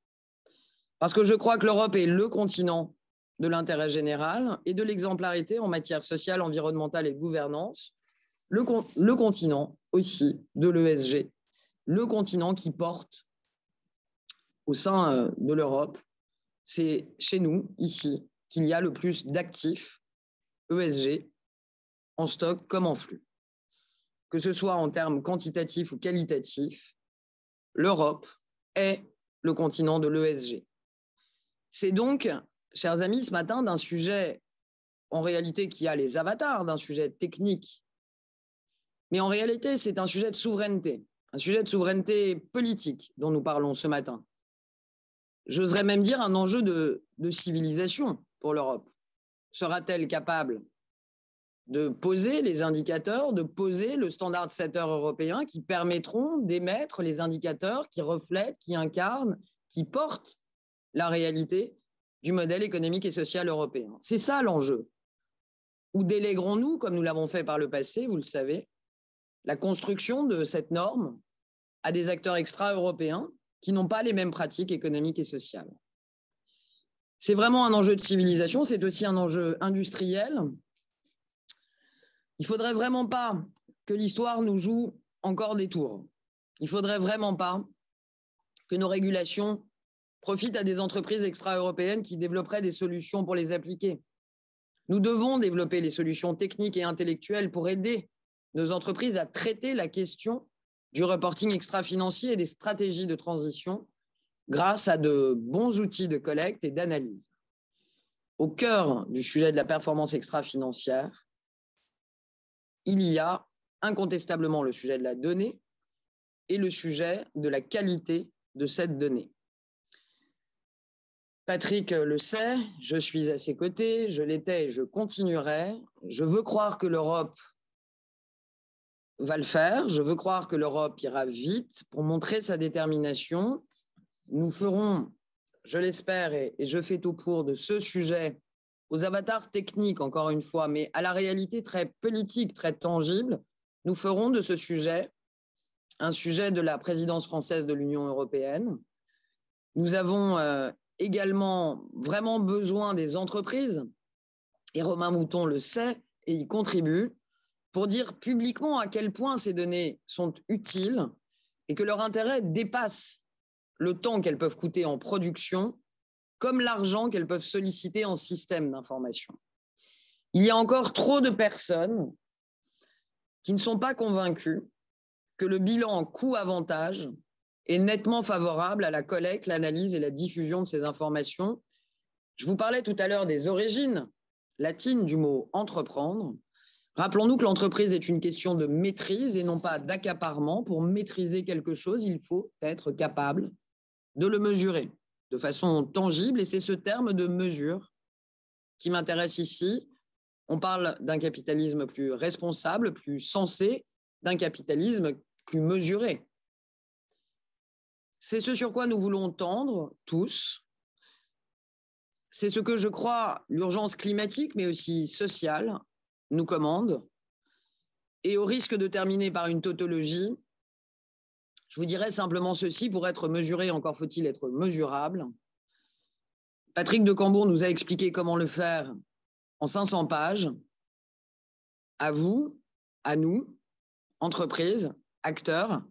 Parce que je crois que l'Europe est le continent de l'intérêt général et de l'exemplarité en matière sociale, environnementale et de gouvernance, le continent aussi de l'ESG, le continent qui porte au sein de l'Europe, c'est chez nous, ici, qu'il y a le plus d'actifs ESG en stock comme en flux. Que ce soit en termes quantitatifs ou qualitatifs, l'Europe est le continent de l'ESG. C'est donc, chers amis, ce matin, d'un sujet, en réalité, qui a les avatars d'un sujet technique, mais en réalité, c'est un sujet de souveraineté politique dont nous parlons ce matin. J'oserais même dire un enjeu de civilisation pour l'Europe. Sera-t-elle capable de poser les indicateurs, de poser le standard setter européen qui permettront d'émettre les indicateurs qui reflètent, qui incarnent, qui portent la réalité du modèle économique et social européen? C'est ça l'enjeu. Ou déléguerons-nous, comme nous l'avons fait par le passé, vous le savez, la construction de cette norme à des acteurs extra-européens qui n'ont pas les mêmes pratiques économiques et sociales? C'est vraiment un enjeu de civilisation, c'est aussi un enjeu industriel. Il ne faudrait vraiment pas que l'histoire nous joue encore des tours. Il ne faudrait vraiment pas que nos régulations profitent à des entreprises extra-européennes qui développeraient des solutions pour les appliquer. Nous devons développer les solutions techniques et intellectuelles pour aider nos entreprises à traiter la question du reporting extra-financier et des stratégies de transition grâce à de bons outils de collecte et d'analyse. Au cœur du sujet de la performance extra-financière, il y a incontestablement le sujet de la donnée et le sujet de la qualité de cette donnée. Patrick le sait, je suis à ses côtés, je l'étais et je continuerai. Je veux croire que l'Europe va le faire, je veux croire que l'Europe ira vite pour montrer sa détermination. Nous ferons, je l'espère, et je fais tout pour, de ce sujet aux avatars techniques, encore une fois, mais à la réalité très politique, très tangible, nous ferons de ce sujet un sujet de la présidence française de l'Union européenne. Nous avons également vraiment besoin des entreprises, et Romain Mouton le sait et y contribue, pour dire publiquement à quel point ces données sont utiles et que leur intérêt dépasse le temps qu'elles peuvent coûter en production, comme l'argent qu'elles peuvent solliciter en système d'information. Il y a encore trop de personnes qui ne sont pas convaincues que le bilan coût-avantage est nettement favorable à la collecte, l'analyse et la diffusion de ces informations. Je vous parlais tout à l'heure des origines latines du mot « entreprendre ». Rappelons-nous que l'entreprise est une question de maîtrise et non pas d'accaparement. Pour maîtriser quelque chose, il faut être capable de le mesurer de façon tangible. Et c'est ce terme de mesure qui m'intéresse ici. On parle d'un capitalisme plus responsable, plus sensé, d'un capitalisme plus mesuré. C'est ce sur quoi nous voulons tendre tous. C'est ce que je crois l'urgence climatique, mais aussi sociale, nous commande. Et au risque de terminer par une tautologie, je vous dirais simplement ceci: pour être mesuré, encore faut-il être mesurable. Patrick de Cambourg nous a expliqué comment le faire en 500 pages. À vous, à nous, entreprises, acteurs,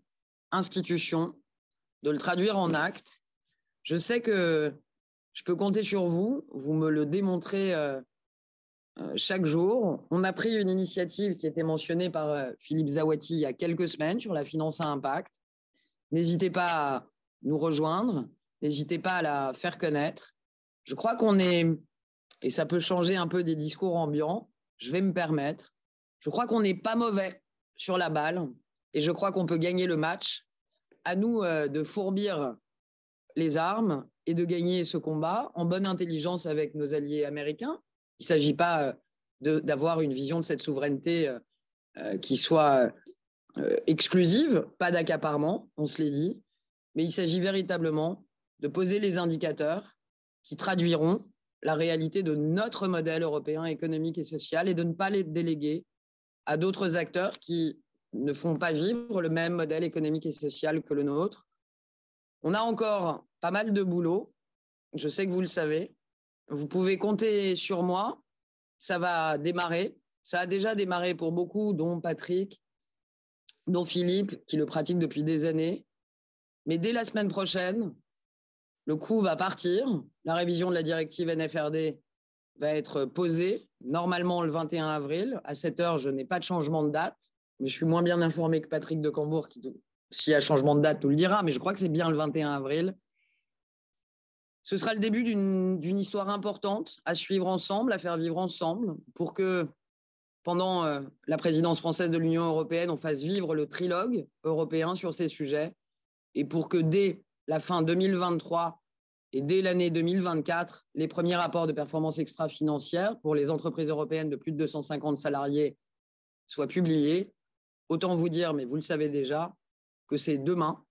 institutions, de le traduire en actes. Je sais que je peux compter sur vous, vous me le démontrez chaque jour. On a pris une initiative qui était mentionnée par Philippe Zawati il y a quelques semaines sur la finance à impact. N'hésitez pas à nous rejoindre, n'hésitez pas à la faire connaître. Je crois qu'on est, et ça peut changer un peu des discours ambiants, je vais me permettre, je crois qu'on n'est pas mauvais sur la balle et je crois qu'on peut gagner le match. À nous de fourbir les armes et de gagner ce combat en bonne intelligence avec nos alliés américains. Il ne s'agit pas d'avoir une vision de cette souveraineté qui soit exclusive, pas d'accaparement, on se l'est dit, mais il s'agit véritablement de poser les indicateurs qui traduiront la réalité de notre modèle européen économique et social et de ne pas les déléguer à d'autres acteurs qui ne font pas vivre le même modèle économique et social que le nôtre. On a encore pas mal de boulot. Je sais que vous le savez. Vous pouvez compter sur moi. Ça va démarrer. Ça a déjà démarré pour beaucoup, dont Patrick, dont Philippe, qui le pratique depuis des années. Mais dès la semaine prochaine, le coup va partir. La révision de la directive NFRD va être posée, normalement le 21 avril. À 7 heures, je n'ai pas de changement de date. Mais je suis moins bien informé que Patrick de Cambourg, qui, s'il y a changement de date, nous le dira, mais je crois que c'est bien le 21 avril. Ce sera le début d'une histoire importante à suivre ensemble, à faire vivre ensemble, pour que pendant la présidence française de l'Union européenne, on fasse vivre le trilogue européen sur ces sujets, et pour que dès la fin 2023 et dès l'année 2024, les premiers rapports de performance extra-financière pour les entreprises européennes de plus de 250 salariés soient publiés. Autant vous dire, mais vous le savez déjà, que c'est demain.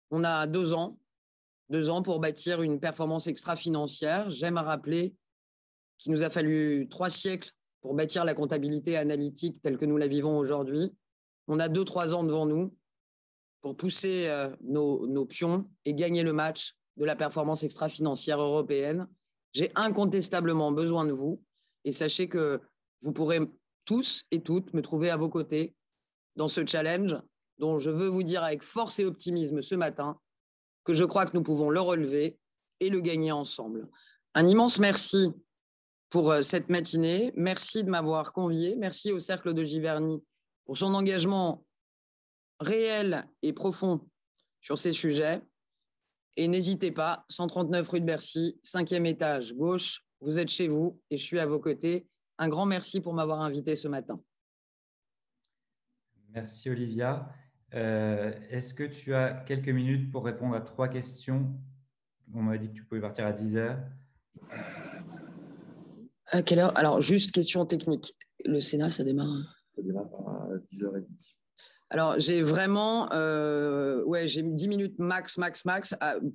On a 2 ans pour bâtir une performance extra-financière. J'aime à rappeler qu'il nous a fallu 3 siècles pour bâtir la comptabilité analytique telle que nous la vivons aujourd'hui. On a 2-3 ans devant nous pour pousser nos pions et gagner le match de la performance extra-financière européenne. J'ai incontestablement besoin de vous et sachez que vous pourrez tous et toutes me trouver à vos côtés dans ce challenge dont je veux vous dire avec force et optimisme ce matin que je crois que nous pouvons le relever et le gagner ensemble. Un immense merci pour cette matinée. Merci de m'avoir convié. Merci au Cercle de Giverny pour son engagement réel et profond sur ces sujets. Et n'hésitez pas, 139 rue de Bercy, 5e étage, gauche, vous êtes chez vous et je suis à vos côtés. Un grand merci pour m'avoir invité ce matin. Merci Olivia. Est-ce que tu as quelques minutes pour répondre à 3 questions? On m'avait dit que tu pouvais partir à 10 heures. À quelle heure? Alors, juste question technique. Le Sénat, ça démarre? Ça démarre à 10h30. Alors, j'ai vraiment j'ai 10 minutes max,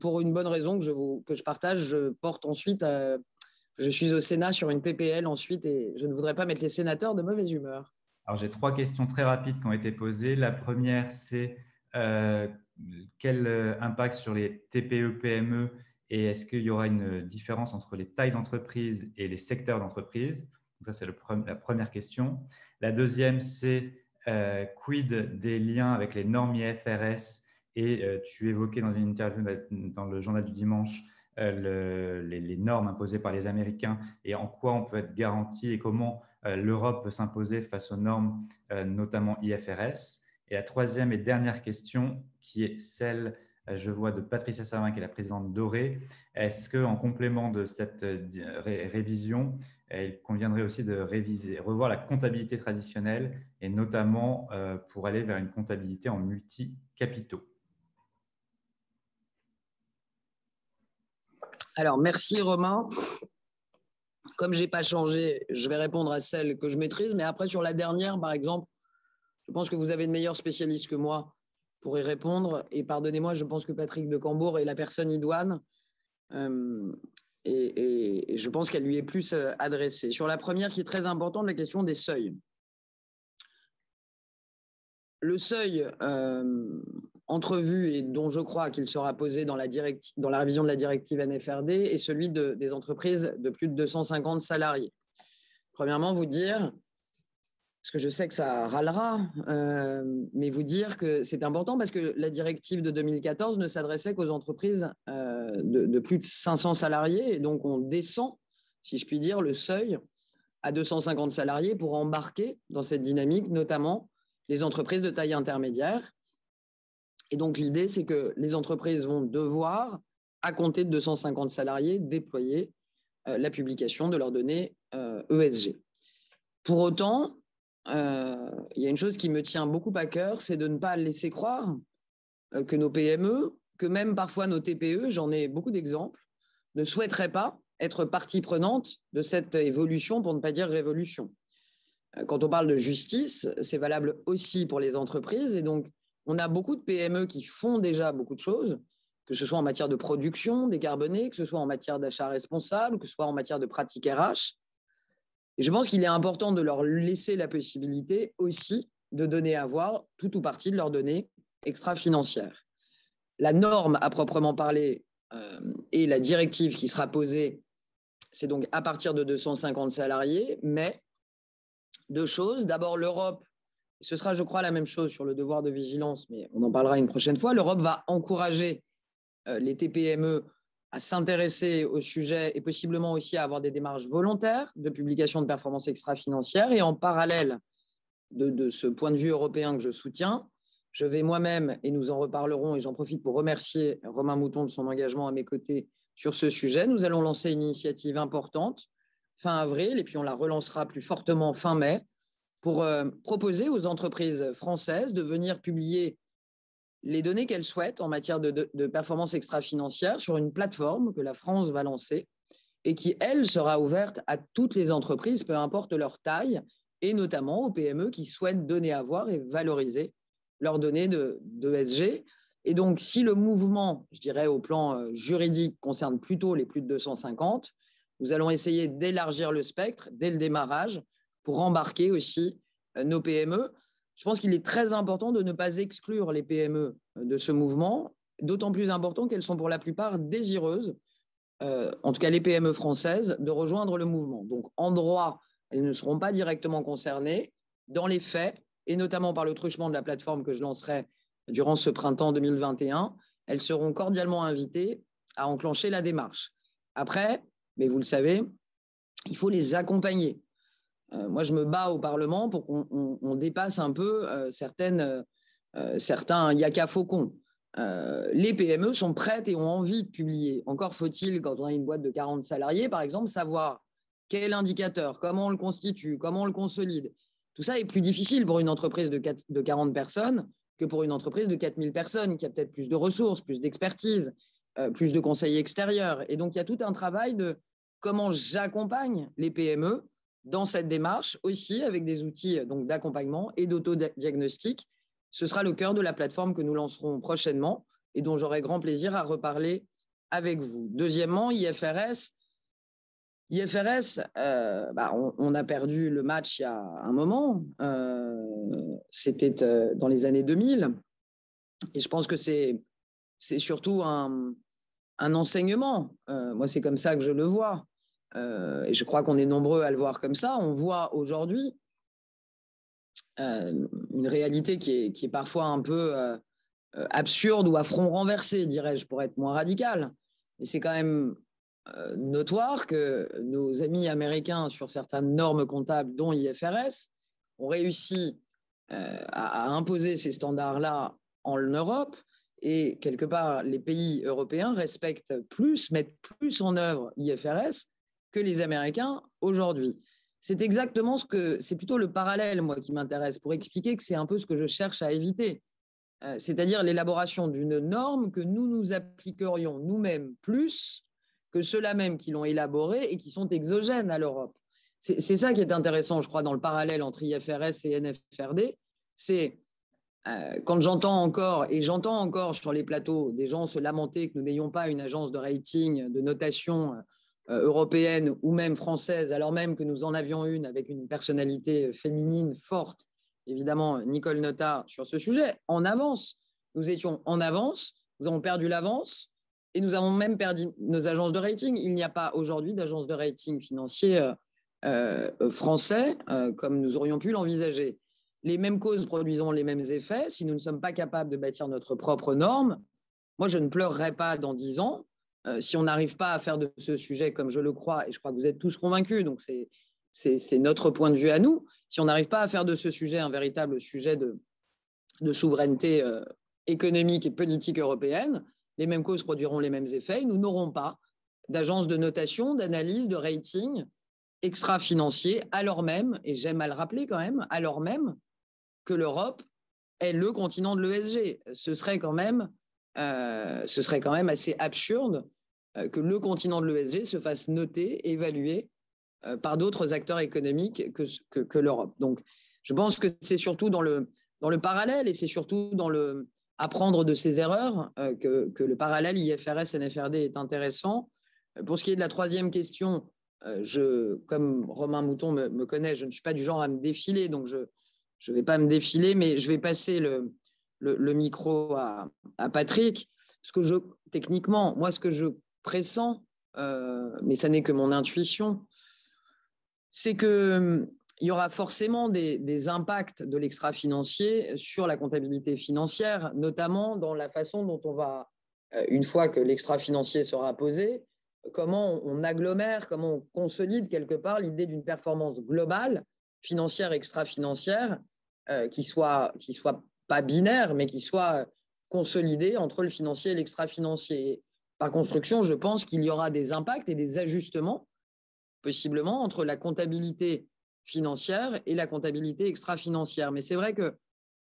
pour une bonne raison que je partage. Je porte ensuite, je suis au Sénat sur une PPL ensuite et je ne voudrais pas mettre les sénateurs de mauvaise humeur. Alors, j'ai 3 questions très rapides qui ont été posées. La première, c'est quel impact sur les TPE, PME et est-ce qu'il y aura une différence entre les tailles d'entreprise et les secteurs d'entreprise? Donc ça, c'est la première question. La deuxième, c'est quid des liens avec les normes IFRS et tu évoquais dans une interview dans le journal du dimanche les normes imposées par les Américains et en quoi on peut être garanti et comment l'Europe peut s'imposer face aux normes, notamment IFRS. Et la troisième et dernière question, qui est celle, je vois, de Patricia Servin, qui est la présidente d'Oré. Est-ce qu'en complément de cette révision, il conviendrait aussi de revoir la comptabilité traditionnelle et notamment pour aller vers une comptabilité en multi-capitaux? Alors, merci Romain. Comme je n'ai pas changé, je vais répondre à celle que je maîtrise. Mais après, sur la dernière, par exemple, je pense que vous avez de meilleurs spécialistes que moi pour y répondre. Et pardonnez-moi, je pense que Patrick de Cambourg est la personne idoine. Et je pense qu'elle lui est plus adressée. Sur la première, qui est très importante, la question des seuils. Le seuil entrevu et dont je crois qu'il sera posé dans la révision de la directive NFRD est celui des entreprises de plus de 250 salariés. Premièrement, vous dire, parce que je sais que ça râlera, mais vous dire que c'est important parce que la directive de 2014 ne s'adressait qu'aux entreprises de plus de 500 salariés. Et donc, on descend, si je puis dire, le seuil à 250 salariés pour embarquer dans cette dynamique, notamment les entreprises de taille intermédiaire. Et donc, l'idée, c'est que les entreprises vont devoir, à compter de 250 salariés, déployer la publication de leurs données ESG. Pour autant, il y a une chose qui me tient beaucoup à cœur, c'est de ne pas laisser croire que nos PME, que même parfois nos TPE, j'en ai beaucoup d'exemples, ne souhaiteraient pas être partie prenante de cette évolution, pour ne pas dire révolution. Quand on parle de justice, c'est valable aussi pour les entreprises. Et donc, on a beaucoup de PME qui font déjà beaucoup de choses, que ce soit en matière de production décarbonée, que ce soit en matière d'achat responsable, que ce soit en matière de pratiques RH. Et je pense qu'il est important de leur laisser la possibilité aussi de donner à voir tout ou partie de leurs données extra-financières. La norme à proprement parler et la directive qui sera posée, c'est donc à partir de 250 salariés, mais deux choses. D'abord, l'Europe, ce sera, je crois, la même chose sur le devoir de vigilance, mais on en parlera une prochaine fois. L'Europe va encourager les TPME à s'intéresser au sujet et possiblement aussi à avoir des démarches volontaires de publication de performances extra-financières. Et en parallèle de ce point de vue européen que je soutiens, je vais moi-même, et nous en reparlerons, et j'en profite pour remercier Romain Mouton de son engagement à mes côtés sur ce sujet. Nous allons lancer une initiative importante fin avril, et puis on la relancera plus fortement fin mai, pour proposer aux entreprises françaises de venir publier les données qu'elles souhaitent en matière de performance extra-financière sur une plateforme que la France va lancer et qui, elle, sera ouverte à toutes les entreprises, peu importe leur taille, et notamment aux PME qui souhaitent donner à voir et valoriser leurs données d'ESG. Et donc, si le mouvement, je dirais, au plan juridique, concerne plutôt les plus de 250, nous allons essayer d'élargir le spectre dès le démarrage pour embarquer aussi nos PME. Je pense qu'il est très important de ne pas exclure les PME de ce mouvement, d'autant plus important qu'elles sont pour la plupart désireuses, en tout cas les PME françaises, de rejoindre le mouvement. Donc, en droit, elles ne seront pas directement concernées. Dans les faits, et notamment par le truchement de la plateforme que je lancerai durant ce printemps 2021, elles seront cordialement invitées à enclencher la démarche. Après, mais vous le savez, il faut les accompagner. Moi, je me bats au Parlement pour qu'on dépasse un peu certains yaka faucons. les PME sont prêtes et ont envie de publier. Encore faut-il, quand on a une boîte de 40 salariés, par exemple, savoir quel indicateur, comment on le constitue, comment on le consolide. Tout ça est plus difficile pour une entreprise de 40 personnes que pour une entreprise de 4000 personnes qui a peut-être plus de ressources, plus d'expertise, plus de conseils extérieurs. Et donc, il y a tout un travail de comment j'accompagne les PME dans cette démarche, aussi avec des outils d'accompagnement et d'autodiagnostic. Ce sera le cœur de la plateforme que nous lancerons prochainement et dont j'aurai grand plaisir à reparler avec vous. Deuxièmement, IFRS. IFRS, on a perdu le match il y a un moment. C'était dans les années 2000. Et je pense que c'est surtout un enseignement. Moi, c'est comme ça que je le vois. Et je crois qu'on est nombreux à le voir comme ça. On voit aujourd'hui une réalité qui est parfois un peu absurde ou à front renversé, dirais-je, pour être moins radical. Mais c'est quand même notoire que nos amis américains, sur certaines normes comptables, dont IFRS, ont réussi à imposer ces standards-là en Europe. Et quelque part, les pays européens respectent plus, mettent plus en œuvre IFRS que les Américains aujourd'hui. C'est exactement c'est plutôt le parallèle, moi, qui m'intéresse, pour expliquer que c'est un peu ce que je cherche à éviter. C'est-à-dire l'élaboration d'une norme que nous appliquerions nous-mêmes plus que ceux-là même qui l'ont élaborée et qui sont exogènes à l'Europe. C'est ça qui est intéressant, je crois, dans le parallèle entre IFRS et NFRD. C'est quand j'entends encore sur les plateaux des gens se lamenter que nous n'ayons pas une agence de rating, de notation européenne ou même française, alors même que nous en avions une avec une personnalité féminine forte, évidemment Nicole Notat, sur ce sujet, en avance. Nous étions en avance, nous avons perdu l'avance et nous avons même perdu nos agences de rating. Il n'y a pas aujourd'hui d'agence de rating financier français comme nous aurions pu l'envisager. Les mêmes causes produisant les mêmes effets. Si nous ne sommes pas capables de bâtir notre propre norme, moi, je ne pleurerai pas dans 10 ans si on n'arrive pas à faire de ce sujet, comme je le crois, et je crois que vous êtes tous convaincus, donc c'est notre point de vue à nous, si on n'arrive pas à faire de ce sujet un véritable sujet de souveraineté économique et politique européenne, les mêmes causes produiront les mêmes effets, et nous n'aurons pas d'agence de notation, d'analyse, de rating extra-financier, alors même, et j'aime à le rappeler quand même, alors même que l'Europe est le continent de l'ESG. Ce serait quand même assez absurde que le continent de l'ESG se fasse noter, évaluer par d'autres acteurs économiques que l'Europe. Donc, je pense que c'est surtout dans le parallèle et c'est surtout dans le apprendre de ses erreurs que le parallèle IFRS-NFRD est intéressant. Pour ce qui est de la troisième question, comme Romain Mouton me connaît, je ne suis pas du genre à me défiler, donc je ne vais pas me défiler, mais je vais passer le micro à Patrick. Techniquement, moi, ce que je pressens, mais ça n'est que mon intuition, c'est qu'il y aura forcément des impacts de l'extra-financier sur la comptabilité financière, notamment dans la façon dont on va, une fois que l'extra-financier sera posé, comment on agglomère, comment on consolide quelque part l'idée d'une performance globale, financière, extra-financière, qui soit pas binaire, mais qui soit consolidée entre le financier et l'extra-financier. Par construction, je pense qu'il y aura des impacts et des ajustements, possiblement, entre la comptabilité financière et la comptabilité extra-financière. Mais c'est vrai que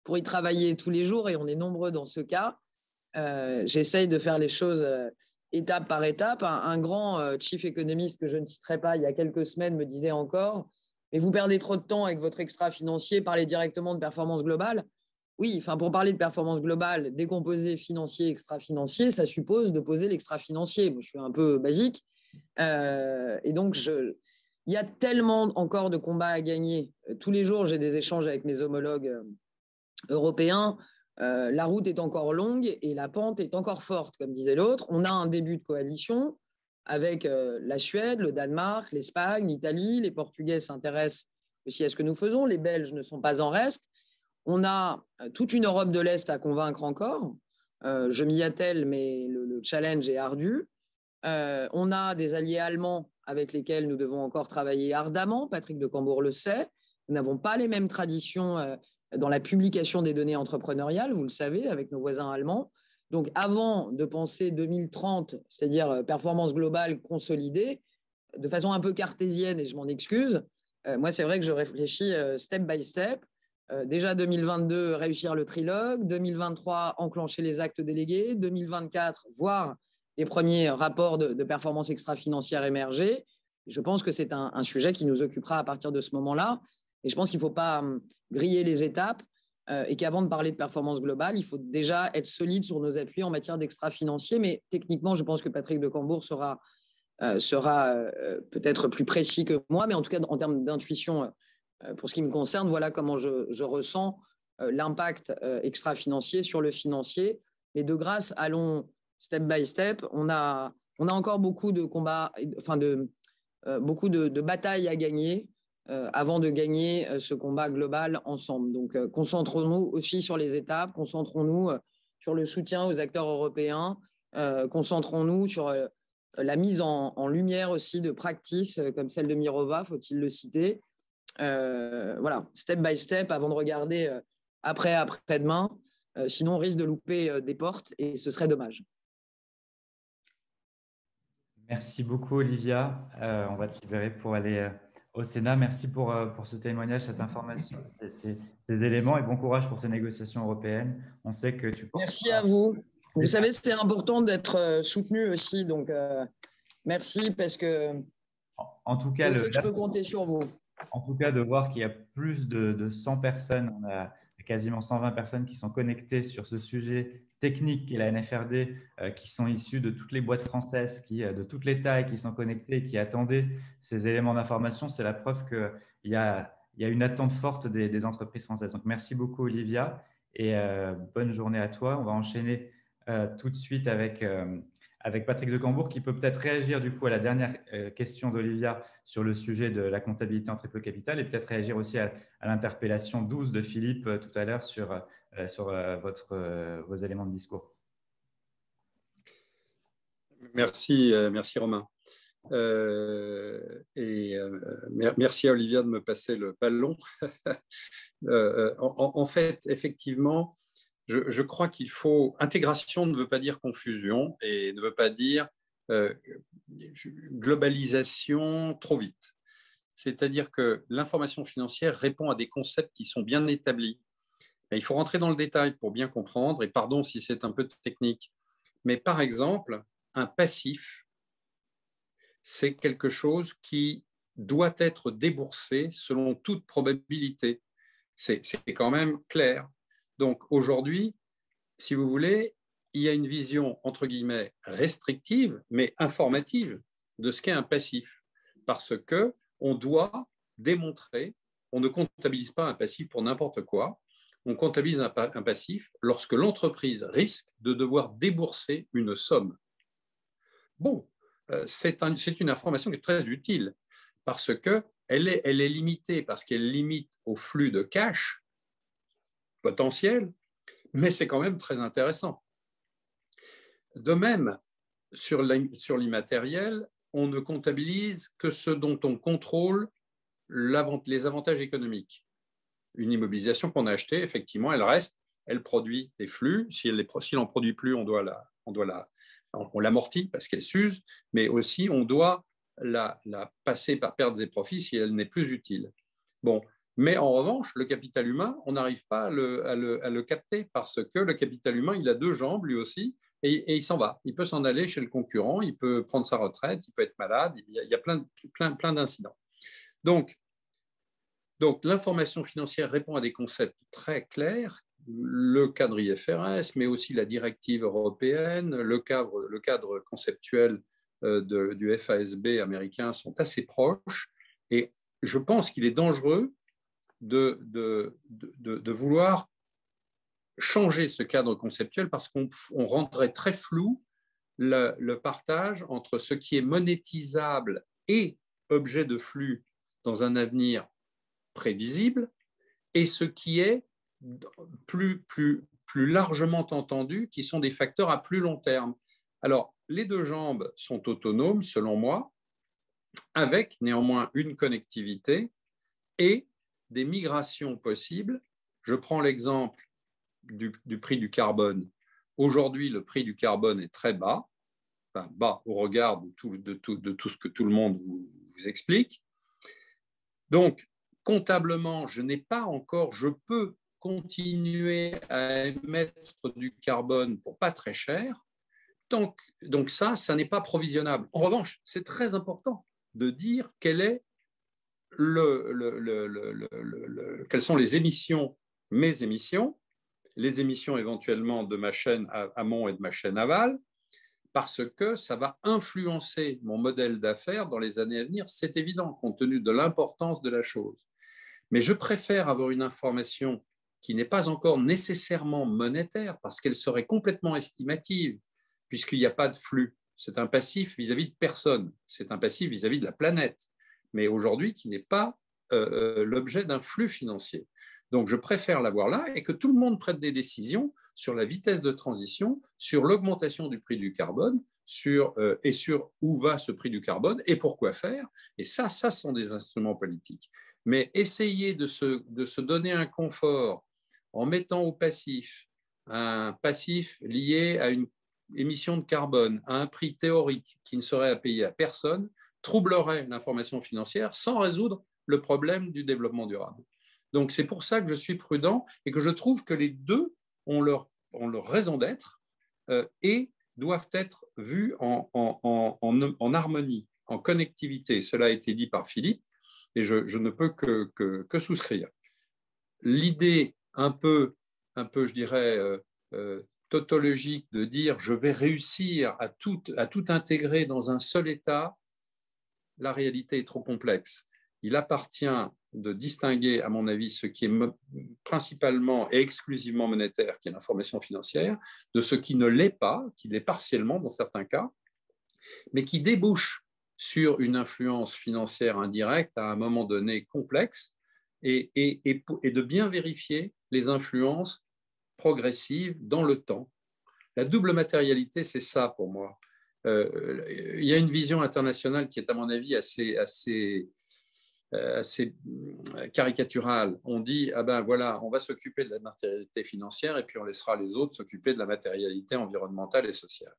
pour y travailler tous les jours, et on est nombreux dans ce cas, j'essaye de faire les choses étape par étape. Un grand chief économiste que je ne citerai pas il y a quelques semaines me disait encore « Mais vous perdez trop de temps avec votre extra-financier, parlez directement de performance globale ». Oui, enfin, pour parler de performance globale, décomposer financier, extra-financier, ça suppose de poser l'extra-financier. Je suis un peu basique. Et donc, il y a tellement encore de combats à gagner. Tous les jours, j'ai des échanges avec mes homologues européens. La route est encore longue et la pente est encore forte, comme disait l'autre. On a un début de coalition avec la Suède, le Danemark, l'Espagne, l'Italie. Les Portugais s'intéressent aussi à ce que nous faisons. Les Belges ne sont pas en reste. On a toute une Europe de l'Est à convaincre encore. Je m'y attelle, mais le challenge est ardu. On a des alliés allemands avec lesquels nous devons encore travailler ardemment. Patrick de Cambourg le sait. Nous n'avons pas les mêmes traditions dans la publication des données entrepreneuriales, vous le savez, avec nos voisins allemands. Donc, avant de penser 2030, c'est-à-dire performance globale consolidée, de façon un peu cartésienne, et je m'en excuse, moi, c'est vrai que je réfléchis step by step. Déjà 2022, réussir le trilogue, 2023, enclencher les actes délégués, 2024, voir les premiers rapports de performance extra-financière émerger. Je pense que c'est un sujet qui nous occupera à partir de ce moment-là. Et je pense qu'il ne faut pas griller les étapes et qu'avant de parler de performance globale, il faut déjà être solide sur nos appuis en matière d'extra-financier. Mais techniquement, je pense que Patrick de Cambourg sera peut-être plus précis que moi, mais en tout cas, en termes d'intuition, pour ce qui me concerne, voilà comment je ressens l'impact extra-financier sur le financier. Mais de grâce, allons step by step. On a encore beaucoup de combats, beaucoup de batailles à gagner avant de gagner ce combat global ensemble. Donc, concentrons-nous aussi sur les étapes, concentrons-nous sur le soutien aux acteurs européens, concentrons-nous sur la mise en lumière aussi de practices comme celle de Mirova, faut-il le citer. Voilà, step by step, avant de regarder après-demain. Sinon, on risque de louper des portes et ce serait dommage. Merci beaucoup, Olivia. On va te libérer pour aller au Sénat. Merci pour ce témoignage, cette information, ces éléments et bon courage pour ces négociations européennes. On sait que tu portes. Merci à vous. Vous savez, c'est important d'être soutenu aussi. Donc, merci parce que en tout cas, je sais que je peux compter sur vous. En tout cas, de voir qu'il y a plus de 100 personnes, on a quasiment 120 personnes qui sont connectées sur ce sujet technique qu'est la NFRD, qui sont issues de toutes les boîtes françaises, de toutes les tailles, qui sont connectées, qui attendaient ces éléments d'information. C'est la preuve qu'il y a une attente forte des entreprises françaises. Donc, merci beaucoup, Olivia, et bonne journée à toi. On va enchaîner tout de suite avec Patrick de Cambourg, qui peut peut-être réagir du coup à la dernière question d'Olivia sur le sujet de la comptabilité en triple capital et peut-être réagir aussi à l'interpellation 12 de Philippe tout à l'heure sur vos éléments de discours. Merci Romain. Merci à Olivia de me passer le ballon. En fait, effectivement, je crois qu'il faut… Intégration ne veut pas dire confusion et ne veut pas dire globalisation trop vite. C'est-à-dire que l'information financière répond à des concepts qui sont bien établis. Et il faut rentrer dans le détail pour bien comprendre, et pardon si c'est un peu technique, mais par exemple, un passif, c'est quelque chose qui doit être déboursé selon toute probabilité. C'est quand même clair. Donc aujourd'hui, si vous voulez, il y a une vision entre guillemets restrictive, mais informative de ce qu'est un passif, parce que on doit démontrer, on ne comptabilise pas un passif pour n'importe quoi, on comptabilise un passif lorsque l'entreprise risque de devoir débourser une somme. Bon, c'est une information qui est très utile, parce qu'elle est limitée, parce qu'elle limite au flux de cash potentiel, mais c'est quand même très intéressant. De même, sur l'immatériel, on ne comptabilise que ce dont on contrôle les avantages économiques. Une immobilisation qu'on a achetée, effectivement, elle reste, elle produit des flux. Si elle n'en produit plus, on l'amortit parce qu'elle s'use, mais aussi on doit la passer par pertes et profits si elle n'est plus utile. Bon. Mais en revanche, le capital humain, on n'arrive pas à le capter parce que le capital humain, il a deux jambes lui aussi et il s'en va. Il peut s'en aller chez le concurrent, il peut prendre sa retraite, il peut être malade, il y a plein d'incidents. Donc l'information financière répond à des concepts très clairs, le cadre IFRS, mais aussi la directive européenne, le cadre conceptuel du FASB américain sont assez proches et je pense qu'il est dangereux de vouloir changer ce cadre conceptuel parce qu'on rendrait très flou le partage entre ce qui est monétisable et objet de flux dans un avenir prévisible et ce qui est plus largement entendu, qui sont des facteurs à plus long terme. Alors, les deux jambes sont autonomes, selon moi, avec néanmoins une connectivité et des migrations possibles. Je prends l'exemple du prix du carbone. Aujourd'hui, le prix du carbone est très bas, enfin bas au regard de tout ce que tout le monde vous explique. Donc, comptablement, je peux continuer à émettre du carbone pour pas très cher. Donc ça n'est pas provisionnable. En revanche, c'est très important de dire quelles sont les émissions, mes émissions, les émissions éventuellement de ma chaîne amont et de ma chaîne aval, parce que ça va influencer mon modèle d'affaires dans les années à venir. C'est évident, compte tenu de l'importance de la chose. Mais je préfère avoir une information qui n'est pas encore nécessairement monétaire, parce qu'elle serait complètement estimative, puisqu'il n'y a pas de flux. C'est un passif vis-à-vis de personne, c'est un passif vis-à-vis de la planète, mais aujourd'hui qui n'est pas l'objet d'un flux financier. Donc je préfère l'avoir là et que tout le monde prenne des décisions sur la vitesse de transition, sur l'augmentation du prix du carbone, sur où va ce prix du carbone et pourquoi faire. Et ça sont des instruments politiques. Mais essayer de se donner un confort en mettant au passif un passif lié à une émission de carbone, à un prix théorique qui ne serait à payer à personne, troublerait l'information financière sans résoudre le problème du développement durable. Donc c'est pour ça que je suis prudent et que je trouve que les deux ont leur raison d'être et doivent être vus en harmonie, en connectivité. Cela a été dit par Philippe et je ne peux que souscrire. L'idée un peu je dirais, tautologique de dire je vais réussir à tout intégrer dans un seul état, la réalité est trop complexe. Il appartient de distinguer, à mon avis, ce qui est principalement et exclusivement monétaire, qui est l'information financière, de ce qui ne l'est pas, qui l'est partiellement dans certains cas, mais qui débouche sur une influence financière indirecte à un moment donné complexe, et de bien vérifier les influences progressives dans le temps. La double matérialité, c'est ça pour moi. Il y a une vision internationale qui est, à mon avis, assez caricaturale. On dit, ah ben voilà, on va s'occuper de la matérialité financière et puis on laissera les autres s'occuper de la matérialité environnementale et sociale.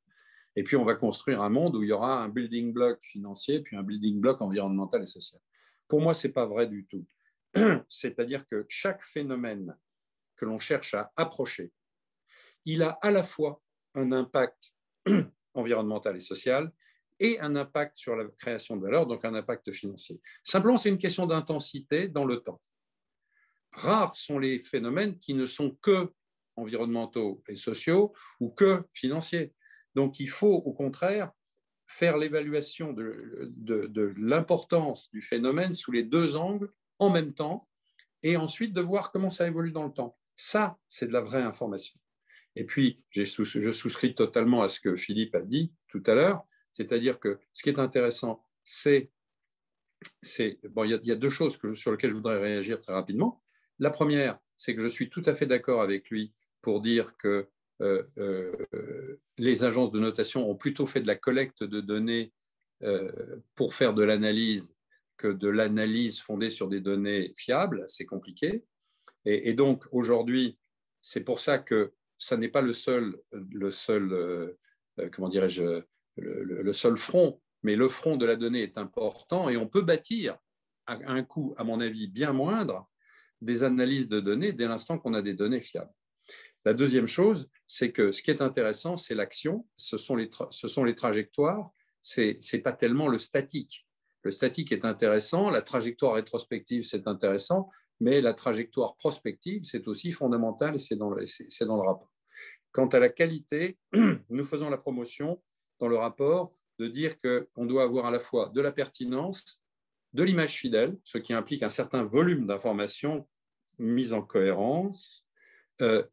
Et puis on va construire un monde où il y aura un building block financier puis un building block environnemental et social. Pour moi, ce n'est pas vrai du tout. C'est-à-dire que chaque phénomène que l'on cherche à approcher, il a à la fois un impact environnemental et social et un impact sur la création de valeur, donc un impact financier. Simplement, c'est une question d'intensité dans le temps. Rares sont les phénomènes qui ne sont que environnementaux et sociaux ou que financiers. Donc, il faut au contraire faire l'évaluation de l'importance du phénomène sous les deux angles en même temps et ensuite de voir comment ça évolue dans le temps. Ça, c'est de la vraie information. Et puis, je souscris totalement à ce que Philippe a dit tout à l'heure, c'est-à-dire que ce qui est intéressant, il y a deux choses sur lesquelles je voudrais réagir très rapidement. La première, c'est que je suis tout à fait d'accord avec lui pour dire que les agences de notation ont plutôt fait de la collecte de données pour faire de l'analyse que de l'analyse fondée sur des données fiables. C'est compliqué. Et donc, aujourd'hui, c'est pour ça que ça n'est pas le seul comment dirais-je, le seul front, mais le front de la donnée est important et on peut bâtir à un coût, à mon avis, bien moindre, des analyses de données dès l'instant qu'on a des données fiables. La deuxième chose, c'est que ce qui est intéressant, c'est l'action, ce sont les trajectoires, c'est pas tellement le statique. Le statique est intéressant, la trajectoire rétrospective, c'est intéressant, mais la trajectoire prospective, c'est aussi fondamental et c'est dans le rapport. Quant à la qualité, nous faisons la promotion dans le rapport de dire qu'on doit avoir à la fois de la pertinence, de l'image fidèle, ce qui implique un certain volume d'informations mises en cohérence, du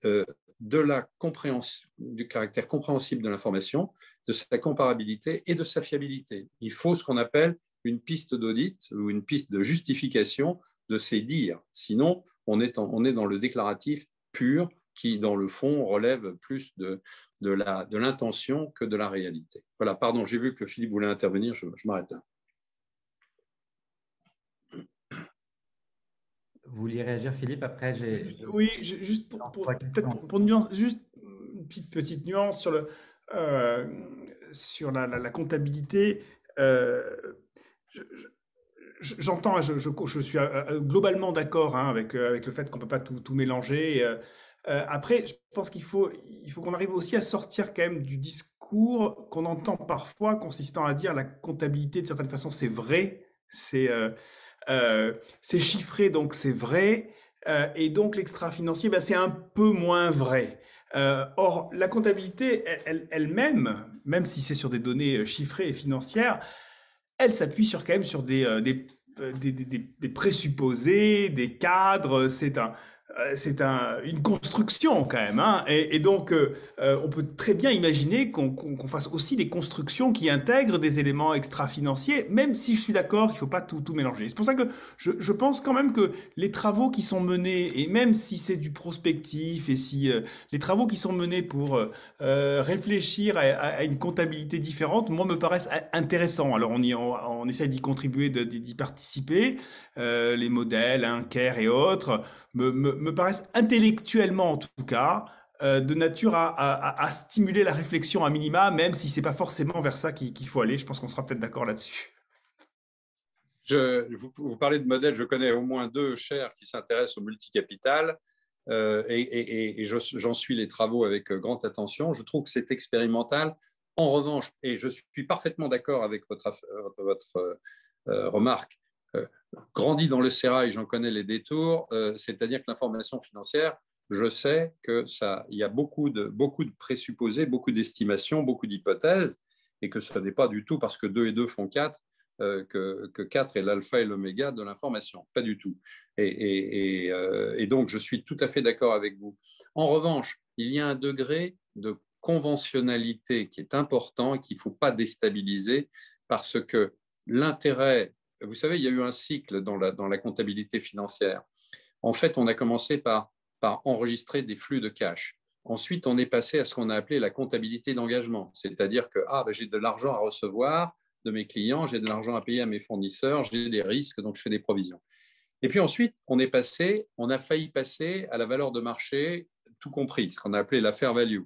caractère compréhensible de l'information, de sa comparabilité et de sa fiabilité. Il faut ce qu'on appelle une piste d'audit ou une piste de justification de ces dires. Sinon, on est dans le déclaratif pur qui, dans le fond, relève plus de l'intention que de la réalité. Voilà, pardon, j'ai vu que Philippe voulait intervenir, je m'arrête là. Vous vouliez réagir, Philippe? Après, Oui, juste pour nuancer, juste petite nuance sur la comptabilité. J'entends, je suis globalement d'accord avec le fait qu'on ne peut pas tout mélanger. Après, je pense qu'il faut qu'on arrive aussi à sortir quand même du discours qu'on entend parfois consistant à dire la comptabilité, de certaine façon, c'est vrai, c'est chiffré, donc c'est vrai, et donc l'extra-financier, ben, c'est un peu moins vrai. Or, la comptabilité elle-même, même si c'est sur des données chiffrées et financières, elle s'appuie quand même sur des présupposés, des cadres. C'est une construction quand même, hein. Et donc, on peut très bien imaginer qu'on fasse aussi des constructions qui intègrent des éléments extra-financiers, même si je suis d'accord qu'il ne faut pas tout mélanger. C'est pour ça que je pense quand même que les travaux qui sont menés, et même si c'est du prospectif, et si les travaux qui sont menés pour réfléchir à une comptabilité différente, moi, me paraissent intéressants. Alors, on essaie d'y contribuer, d'y participer. Les modèles, CARE et autres, me paraissent intellectuellement, en tout cas, de nature à stimuler la réflexion à minima, même si ce n'est pas forcément vers ça qu'il faut aller. Je pense qu'on sera peut-être d'accord là-dessus. Vous parlez de modèles, je connais au moins 2 chairs qui s'intéressent au multicapital et j'en suis les travaux avec grande attention. Je trouve que c'est expérimental. En revanche, et je suis parfaitement d'accord avec votre remarque, grandi dans le sérail, j'en connais les détours, c'est-à-dire que l'information financière, je sais qu'il y a beaucoup de présupposés, beaucoup d'estimations, beaucoup d'hypothèses, et que ce n'est pas du tout parce que 2 et 2 font 4 que 4 est l'alpha et l'oméga de l'information, pas du tout. Et donc, je suis tout à fait d'accord avec vous. En revanche, il y a un degré de conventionnalité qui est important et qu'il ne faut pas déstabiliser parce que l'intérêt, vous savez, il y a eu un cycle dans la comptabilité financière. En fait, on a commencé par enregistrer des flux de cash. Ensuite, on est passé à ce qu'on a appelé la comptabilité d'engagement, c'est-à-dire que j'ai de l'argent à recevoir de mes clients, j'ai de l'argent à payer à mes fournisseurs, j'ai des risques, donc je fais des provisions. Et puis ensuite, on a failli passer à la valeur de marché, tout compris, ce qu'on a appelé la fair value.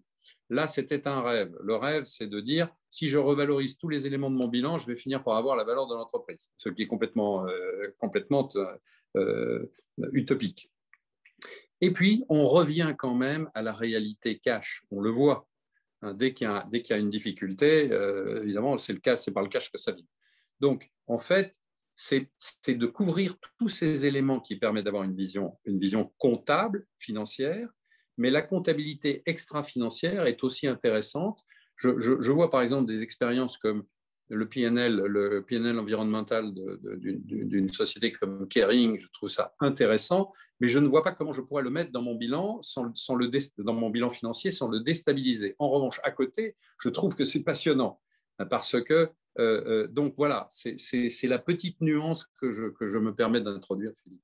Là, c'était un rêve. Le rêve, c'est de dire, si je revalorise tous les éléments de mon bilan, je vais finir par avoir la valeur de l'entreprise, ce qui est complètement utopique. Et puis, on revient quand même à la réalité cash. On le voit. Dès qu'il y a une difficulté, évidemment, c'est par le cash que ça vient. Donc, en fait, c'est de couvrir tous ces éléments qui permettent d'avoir une vision comptable, financière, mais la comptabilité extra-financière est aussi intéressante. Je vois par exemple des expériences comme le PNL environnemental d'une société comme Kering, je trouve ça intéressant, mais je ne vois pas comment je pourrais le mettre dans mon bilan, dans mon bilan financier sans le déstabiliser. En revanche, à côté, je trouve que c'est passionnant, parce que, donc voilà, c'est la petite nuance que je me permets d'introduire, Philippe.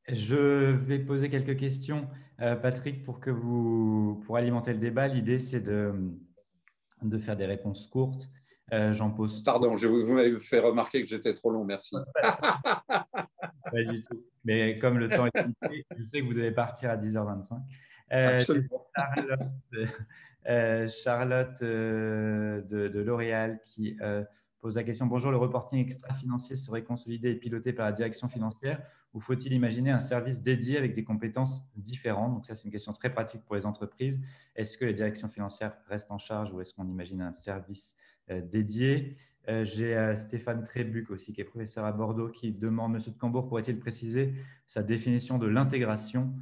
Je vais poser quelques questions, Patrick, pour alimenter le débat. L'idée, c'est de faire des réponses courtes. J'en pose. Pardon, vous m'avez fait remarquer que j'étais trop long, merci. Pas du tout. Mais comme le temps est limité, je sais que vous allez partir à 10h25. Absolument. Charlotte de L'Oréal qui pose la question. Bonjour, le reporting extra-financier serait consolidé et piloté par la direction financière ou faut-il imaginer un service dédié avec des compétences différentes? Donc ça, c'est une question très pratique pour les entreprises. Est-ce que les directions financières restent en charge ou est-ce qu'on imagine un service dédié? J'ai Stéphane Trébuc aussi, qui est professeur à Bordeaux, qui demande, Monsieur de Cambourg, pourrait-il préciser sa définition de l'intégration?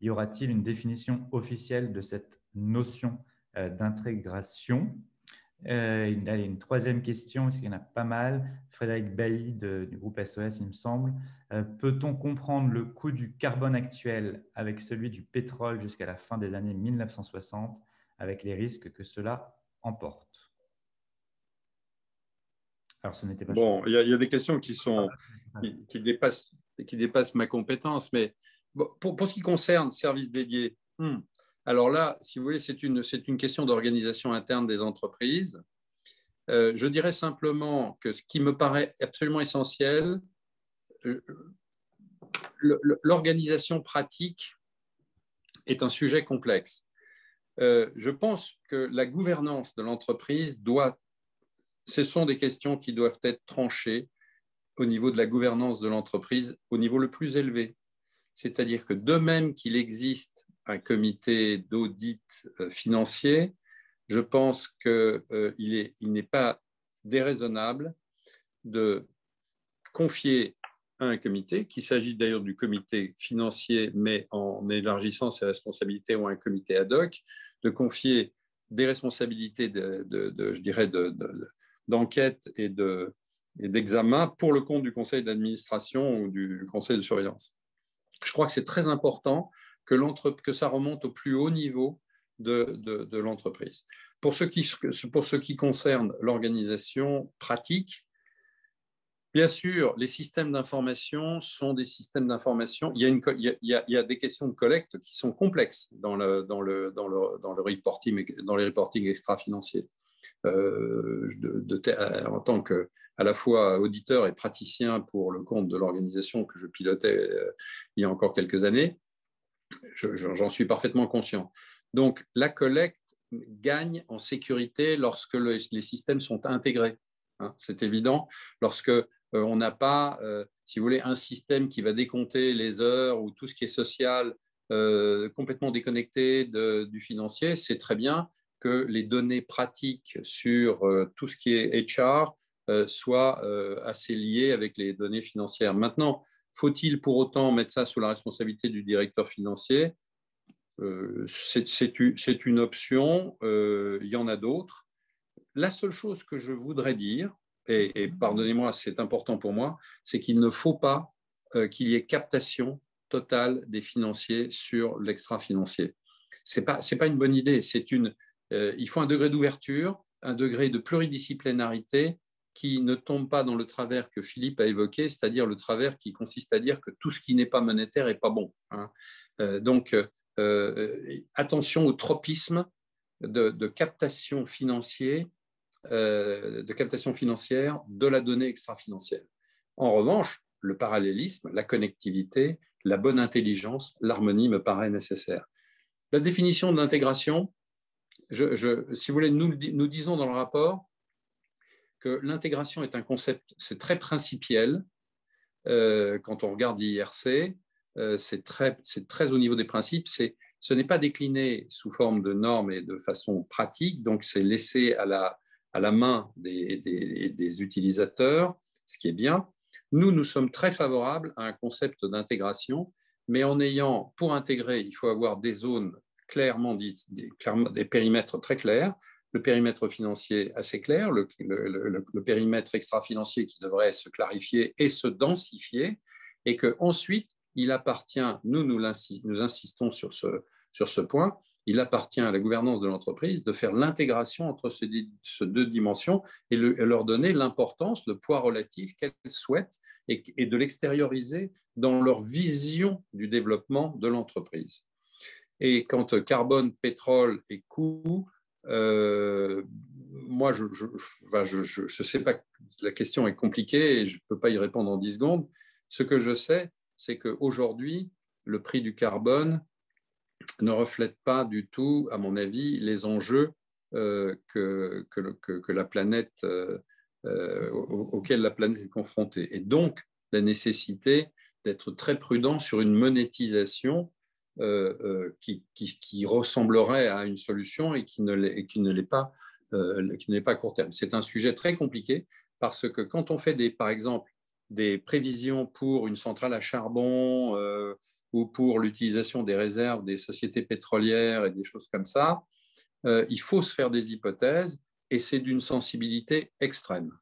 Y aura-t-il une définition officielle de cette notion d'intégration? Il y a une troisième question, parce qu'il y en a pas mal. Frédéric Bailly du groupe SOS, il me semble. Peut-on comprendre le coût du carbone actuel avec celui du pétrole jusqu'à la fin des années 1960, avec les risques que cela emporte? Alors, ce n'était pas bon, il y a des questions qui dépassent ma compétence, mais bon, pour ce qui concerne services dédiés, alors là, si vous voulez, c'est une question d'organisation interne des entreprises. Je dirais simplement que ce qui me paraît absolument essentiel, l'organisation pratique est un sujet complexe. Je pense que la gouvernance de l'entreprise ce sont des questions qui doivent être tranchées au niveau de la gouvernance de l'entreprise, au niveau le plus élevé. C'est-à-dire que de même qu'il existe un comité d'audit financier, je pense qu'il n'est pas déraisonnable de confier à un comité, qu'il s'agit d'ailleurs du comité financier, mais en élargissant ses responsabilités ou un comité ad hoc, de confier des responsabilités je dirais d'enquête et d'examen pour le compte du conseil d'administration ou du conseil de surveillance. Je crois que c'est très important que ça remonte au plus haut niveau de l'entreprise. Pour ce qui concerne l'organisation pratique, bien sûr, les systèmes d'information sont des systèmes d'information. Il y a des questions de collecte qui sont complexes dans les reportings extra-financiers. En tant qu'à la fois auditeur et praticien pour le compte de l'organisation que je pilotais il y a encore quelques années, j'en suis parfaitement conscient. Donc, la collecte gagne en sécurité lorsque les systèmes sont intégrés. Hein, c'est évident. Lorsque on n'a pas, si vous voulez, un système qui va décompter les heures ou tout ce qui est social complètement déconnecté du financier, c'est très bien que les données pratiques sur tout ce qui est HR soient assez liées avec les données financières. Maintenant, faut-il pour autant mettre ça sous la responsabilité du directeur financier? C'est une option, il y en a d'autres. La seule chose que je voudrais dire, et pardonnez-moi, c'est important pour moi, c'est qu'il ne faut pas qu'il y ait captation totale des financiers sur l'extra-financier. Ce n'est pas une bonne idée. Il faut un degré d'ouverture, un degré de pluridisciplinarité qui ne tombe pas dans le travers que Philippe a évoqué, c'est-à-dire le travers qui consiste à dire que tout ce qui n'est pas monétaire n'est pas bon. Hein. Donc, attention au tropisme de captation financière de la donnée extra-financière. En revanche, le parallélisme, la connectivité, la bonne intelligence, l'harmonie me paraît nécessaire. La définition de l'intégration, si vous voulez, nous disons dans le rapport que l'intégration est un concept, c'est très principiel. Quand on regarde l'IRC, c'est très au niveau des principes. Ce n'est pas décliné sous forme de normes et de façon pratique, donc c'est laissé à la main des utilisateurs, ce qui est bien. Nous sommes très favorables à un concept d'intégration, mais pour intégrer, il faut avoir des zones clairement dites, des périmètres très clairs, le périmètre financier assez clair, le périmètre extra-financier qui devrait se clarifier et se densifier, et qu'ensuite, il appartient, nous insistons sur ce point, il appartient à la gouvernance de l'entreprise de faire l'intégration entre ces deux dimensions et leur donner l'importance, le poids relatif qu'elles souhaitent et de l'extérioriser dans leur vision du développement de l'entreprise. Et quant à carbone, pétrole et coûts, moi, je sais pas, la question est compliquée et je ne peux pas y répondre en 10 secondes. Ce que je sais, c'est qu'aujourd'hui, le prix du carbone ne reflète pas du tout, à mon avis, les enjeux que la planète, auxquels la planète est confrontée. Et donc, la nécessité d'être très prudent sur une monétisation qui ressemblerait à une solution et qui ne l'est pas à court terme. C'est un sujet très compliqué parce que quand on fait par exemple des prévisions pour une centrale à charbon ou pour l'utilisation des réserves des sociétés pétrolières et des choses comme ça, il faut se faire des hypothèses et c'est d'une sensibilité extrême.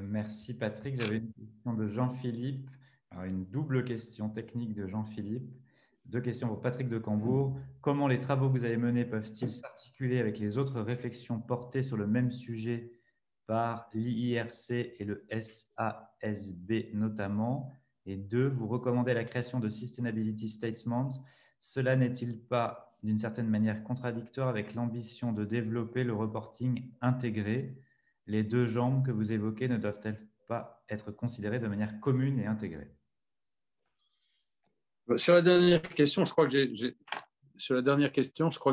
Merci Patrick. J'avais une question de Jean-Philippe. Alors, une double question technique de Jean-Philippe. 2 questions pour Patrick de Cambourg. Comment les travaux que vous avez menés peuvent-ils s'articuler avec les autres réflexions portées sur le même sujet par l'IIRC et le SASB notamment? Et 2, vous recommandez la création de Sustainability Statements. Cela n'est-il pas d'une certaine manière contradictoire avec l'ambition de développer le reporting intégré? Les 2 jambes que vous évoquez ne doivent-elles pas être considérées de manière commune et intégrée? Sur la dernière question, je crois que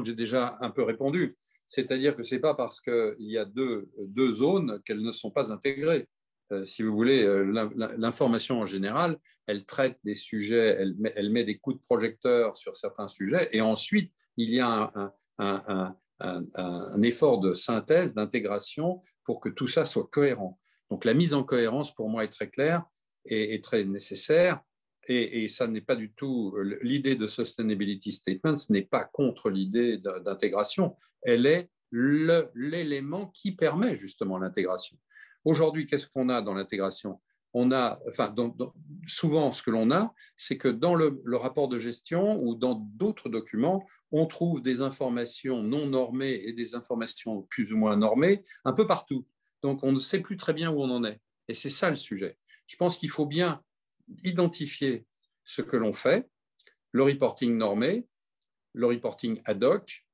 j'ai déjà un peu répondu. C'est-à-dire que ce n'est pas parce qu'il y a deux zones qu'elles ne sont pas intégrées. Si vous voulez, l'information en général, elle traite des sujets, elle met des coups de projecteur sur certains sujets, et ensuite, il y a un effort de synthèse, d'intégration pour que tout ça soit cohérent. Donc la mise en cohérence, pour moi, est très claire et très nécessaire. Et ça n'est pas du tout l'idée de sustainability statement, ce n'est pas contre l'idée d'intégration, elle est l'élément qui permet justement l'intégration. Aujourd'hui, qu'est-ce qu'on a dans l'intégration? On a, enfin, souvent, ce que l'on a, c'est que dans le rapport de gestion ou dans d'autres documents, on trouve des informations non normées et des informations plus ou moins normées un peu partout. Donc, on ne sait plus très bien où on en est. Et c'est ça le sujet. Je pense qu'il faut bien identifier ce que l'on fait, le reporting normé, le reporting ad hoc,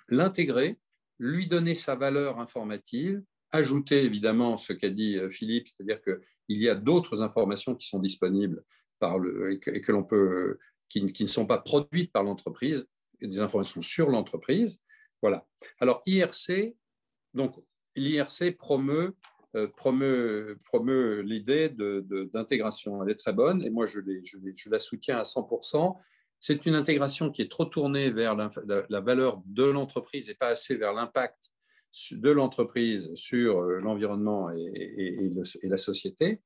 l'intégrer, lui donner sa valeur informative, ajouter évidemment ce qu'a dit Philippe, c'est-à-dire qu'il y a d'autres informations qui sont disponibles et que l'on peut, qui ne sont pas produites par l'entreprise, des informations sur l'entreprise. Voilà. Alors, l'IRC promeut l'idée d'intégration. Elle est très bonne et moi, je la soutiens à 100%. C'est une intégration qui est trop tournée vers la valeur de l'entreprise et pas assez vers l'impact de l'entreprise sur l'environnement et la société.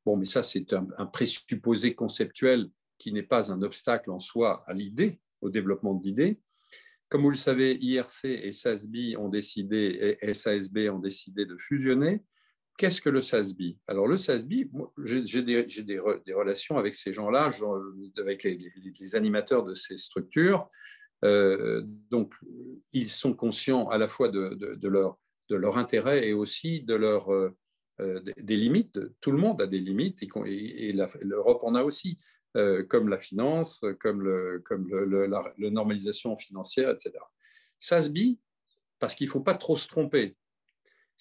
Bon, mais ça, c'est un présupposé conceptuel qui n'est pas un obstacle en soi à l'idée, au développement de l'idée. Comme vous le savez, IRC et SASB ont décidé de fusionner. Qu'est-ce que le SASB? Alors, le SASB, j'ai des relations avec ces gens-là, avec les animateurs de ces structures. Donc, ils sont conscients à la fois de leur intérêt et aussi des limites. Tout le monde a des limites et l'Europe en a aussi, comme la finance, comme la normalisation financière, etc. SASB, parce qu'il ne faut pas trop se tromper,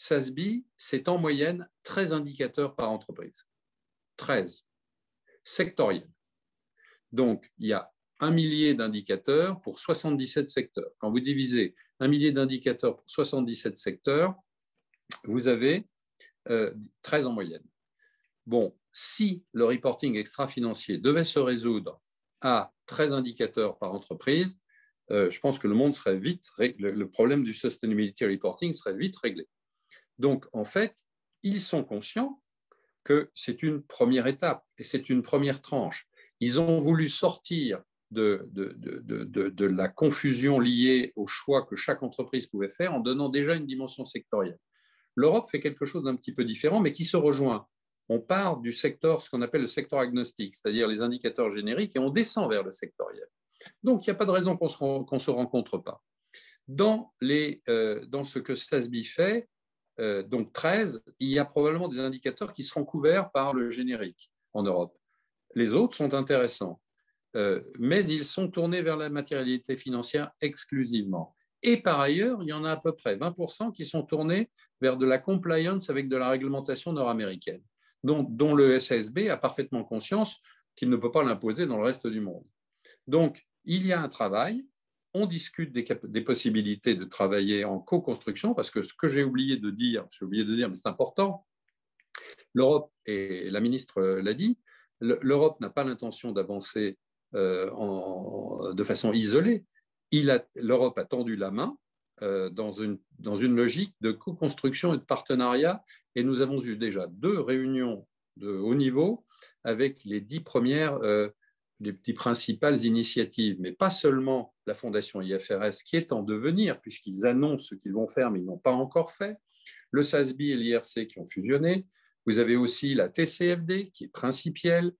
SASB, c'est en moyenne 13 indicateurs par entreprise. 13. Sectoriels. Donc, il y a 1 millier d'indicateurs pour 77 secteurs. Quand vous divisez 1 millier d'indicateurs pour 77 secteurs, vous avez 13 en moyenne. Bon, si le reporting extra-financier devait se résoudre à 13 indicateurs par entreprise, je pense que le monde serait vite réglé. Le problème du sustainability reporting serait vite réglé. Donc, en fait, ils sont conscients que c'est une première étape et c'est une première tranche. Ils ont voulu sortir de la confusion liée au choix que chaque entreprise pouvait faire en donnant déjà une dimension sectorielle. L'Europe fait quelque chose d'un petit peu différent, mais qui se rejoint. On part du secteur, ce qu'on appelle le secteur agnostique, c'est-à-dire les indicateurs génériques, et on descend vers le sectoriel. Donc, il n'y a pas de raison qu'on ne se rencontre pas. Dans ce que SASB fait, donc 13, il y a probablement des indicateurs qui seront couverts par le générique en Europe. Les autres sont intéressants, mais ils sont tournés vers la matérialité financière exclusivement. Et par ailleurs, il y en a à peu près 20% qui sont tournés vers de la compliance avec de la réglementation nord-américaine, dont le SASB a parfaitement conscience qu'il ne peut pas l'imposer dans le reste du monde. Donc, il y a un travail. On discute des possibilités de travailler en co-construction, parce que ce que j'ai oublié de dire, mais c'est important, l'Europe, et la ministre l'a dit, l'Europe n'a pas l'intention d'avancer de façon isolée. L'Europe a tendu la main dans une logique de co-construction et de partenariat, et nous avons eu déjà 2 réunions de haut niveau avec les 10 principales initiatives, mais pas seulement la Fondation IFRS qui est en devenir, puisqu'ils annoncent ce qu'ils vont faire, mais ils n'ont pas encore fait, le SASB et l'IRC qui ont fusionné, vous avez aussi la TCFD qui est principielle,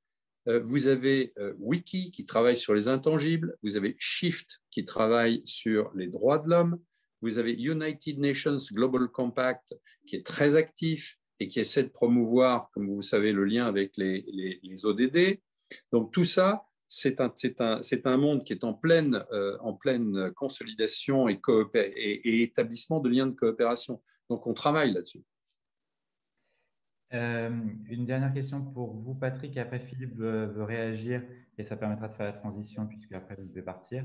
vous avez Wiki qui travaille sur les intangibles, vous avez Shift qui travaille sur les droits de l'homme, vous avez United Nations Global Compact qui est très actif et qui essaie de promouvoir, comme vous savez, le lien avec les ODD. Donc tout ça, c'est un monde qui est en pleine consolidation et établissement de liens de coopération. Donc on travaille là-dessus. Une dernière question pour vous, Patrick, et après Philippe veut réagir et ça permettra de faire la transition puisque après vous devez partir.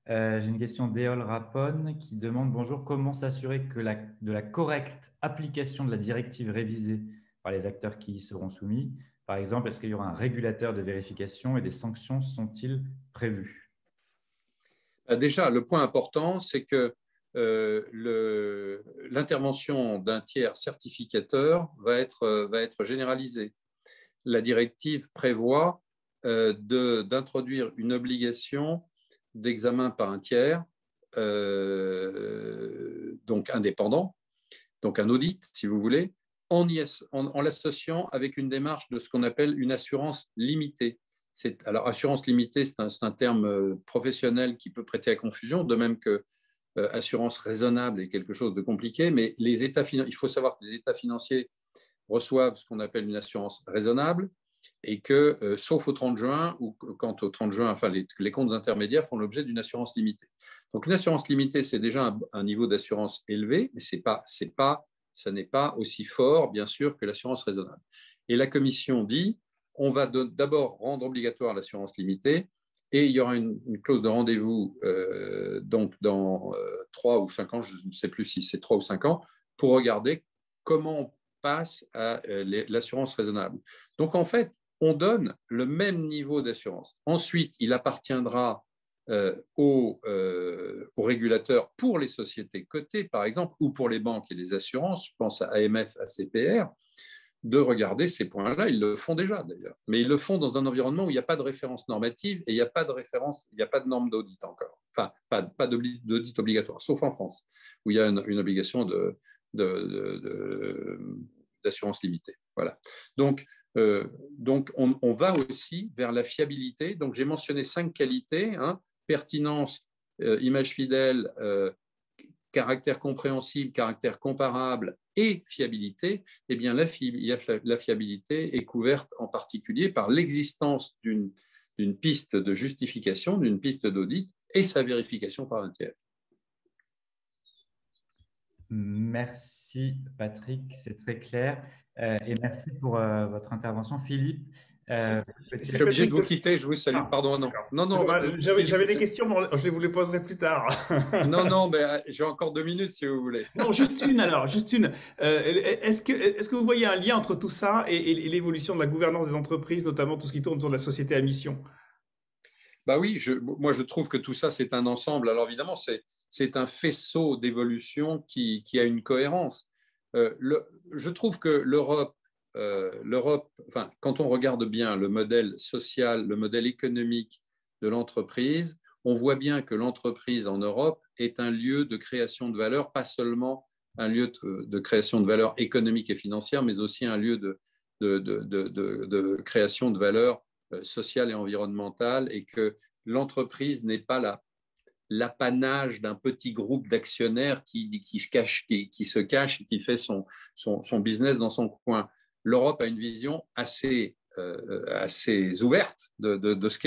J'ai une question d'Eol Rapone qui demande bonjour, comment s'assurer de la correcte application de la directive révisée par les acteurs qui y seront soumis? Par exemple, est-ce qu'il y aura un régulateur de vérification et des sanctions sont-ils prévues? Déjà, le point important, c'est que l'intervention d'un tiers certificateur va être généralisée. La directive prévoit d'introduire une obligation d'examen par un tiers, donc indépendant, donc un audit, si vous voulez, en l'associant avec une démarche de ce qu'on appelle une assurance limitée. Alors, assurance limitée, c'est un terme professionnel qui peut prêter à confusion, de même que assurance raisonnable est quelque chose de compliqué, mais il faut savoir que les États financiers reçoivent ce qu'on appelle une assurance raisonnable et que, sauf au 30 juin, ou quand au 30 juin, enfin, les comptes intermédiaires font l'objet d'une assurance limitée. Donc, une assurance limitée, c'est déjà un niveau d'assurance élevé, mais ça n'est pas aussi fort, bien sûr, que l'assurance raisonnable. Et la Commission dit, on va d'abord rendre obligatoire l'assurance limitée, et il y aura une clause de rendez-vous donc dans 3 ou 5 ans, je ne sais plus si c'est 3 ou 5 ans, pour regarder comment on passe à l'assurance raisonnable. Donc, en fait, on donne le même niveau d'assurance. Ensuite, il appartiendra aux régulateurs pour les sociétés cotées, par exemple, ou pour les banques et les assurances, je pense à AMF, à CPR, de regarder ces points-là. Ils le font déjà, d'ailleurs. Mais ils le font dans un environnement où il n'y a pas de référence normative et il n'y a pas de norme d'audit encore. Enfin, pas d'audit obligatoire, sauf en France, où il y a une obligation d'assurance limitée. Voilà. Donc on va aussi vers la fiabilité. Donc, j'ai mentionné 5 qualités, hein, pertinence, image fidèle, caractère compréhensible, caractère comparable et fiabilité. Eh bien, la fiabilité est couverte en particulier par l'existence d'une piste de justification, d'une piste d'audit et sa vérification par un tiers. Merci Patrick, c'est très clair. Et merci pour votre intervention. Philippe, je suis obligé de vous quitter, je vous salue. Pardon, non. J'avais des questions, mais je vous les poserai plus tard. non, mais j'ai encore 2 minutes si vous voulez. Non, juste une alors, juste une. Est-ce que vous voyez un lien entre tout ça et l'évolution de la gouvernance des entreprises, notamment tout ce qui tourne autour de la société à mission? Bah oui, moi je trouve que tout ça c'est un ensemble. Alors évidemment, c'est un faisceau d'évolution qui a une cohérence. Je trouve que l'Europe, enfin, quand on regarde bien le modèle social, le modèle économique de l'entreprise, on voit bien que l'entreprise en Europe est un lieu de création de valeur, pas seulement un lieu de création de valeur économique et financière, mais aussi un lieu de création de valeur sociale et environnementale, et que l'entreprise n'est pas l'apanage d'un petit groupe d'actionnaires qui se cache et qui fait son business dans son coin. L'Europe a une vision assez ouverte de ce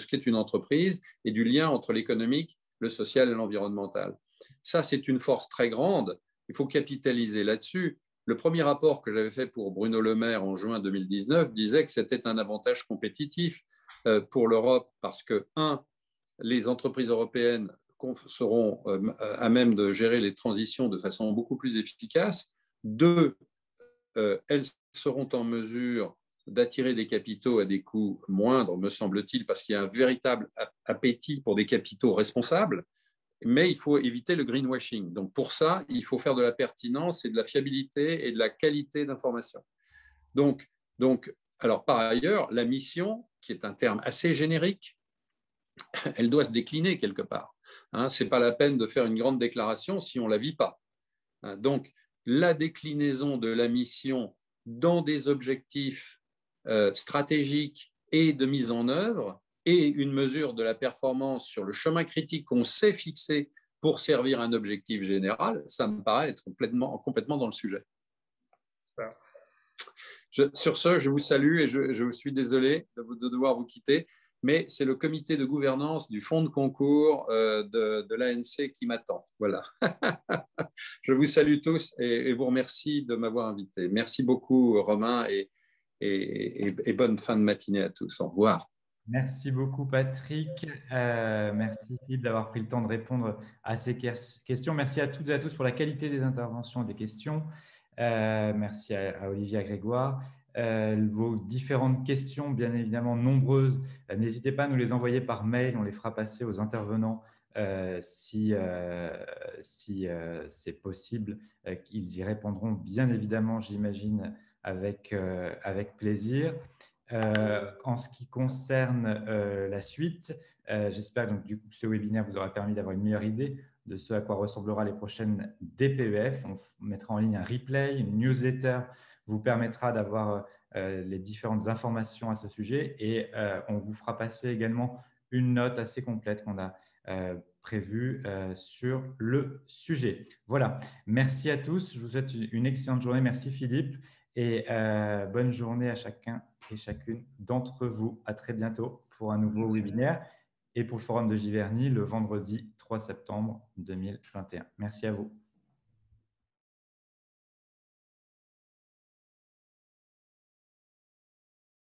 qu'est une entreprise et du lien entre l'économique, le social et l'environnemental. Ça, c'est une force très grande. Il faut capitaliser là-dessus. Le premier rapport que j'avais fait pour Bruno Le Maire en juin 2019 disait que c'était un avantage compétitif pour l'Europe parce que, les entreprises européennes seront à même de gérer les transitions de façon beaucoup plus efficace. 2, elles seront en mesure d'attirer des capitaux à des coûts moindres, me semble-t-il, parce qu'il y a un véritable appétit pour des capitaux responsables. Mais il faut éviter le greenwashing. Donc, pour ça, il faut faire de la pertinence et de la fiabilité et de la qualité d'information. Donc, alors, par ailleurs, la mission, qui est un terme assez générique, elle doit se décliner quelque part. Ce n'est pas la peine de faire une grande déclaration si on ne la vit pas. Donc, la déclinaison de la mission dans des objectifs stratégiques et de mise en œuvre, et une mesure de la performance sur le chemin critique qu'on s'est fixé pour servir un objectif général, ça me paraît être complètement dans le sujet. Sur ce, je vous salue et je suis désolé de devoir vous quitter, mais c'est le comité de gouvernance du fonds de concours de l'ANC qui m'attend. Voilà. Je vous salue tous et vous remercie de m'avoir invité. Merci beaucoup, Romain, et bonne fin de matinée à tous. Au revoir. Merci beaucoup, Patrick. Merci, Philippe, d'avoir pris le temps de répondre à ces questions. Merci à toutes et à tous pour la qualité des interventions et des questions. Merci à Olivier, à Grégoire. Vos différentes questions, bien évidemment nombreuses, n'hésitez pas à nous les envoyer par mail. On les fera passer aux intervenants si c'est possible. Ils y répondront bien évidemment, j'imagine, avec plaisir. En ce qui concerne la suite, j'espère que du coup, ce webinaire vous aura permis d'avoir une meilleure idée de ce à quoi ressemblera les prochaines DPEF. On mettra en ligne un replay, une newsletter vous permettra d'avoir les différentes informations à ce sujet et on vous fera passer également une note assez complète qu'on a prévue sur le sujet. Voilà, merci à tous. Je vous souhaite une excellente journée. Merci Philippe et bonne journée à chacun et chacune d'entre vous. À très bientôt pour un nouveau webinaire et pour le forum de Giverny le vendredi 3 septembre 2021. Merci à vous.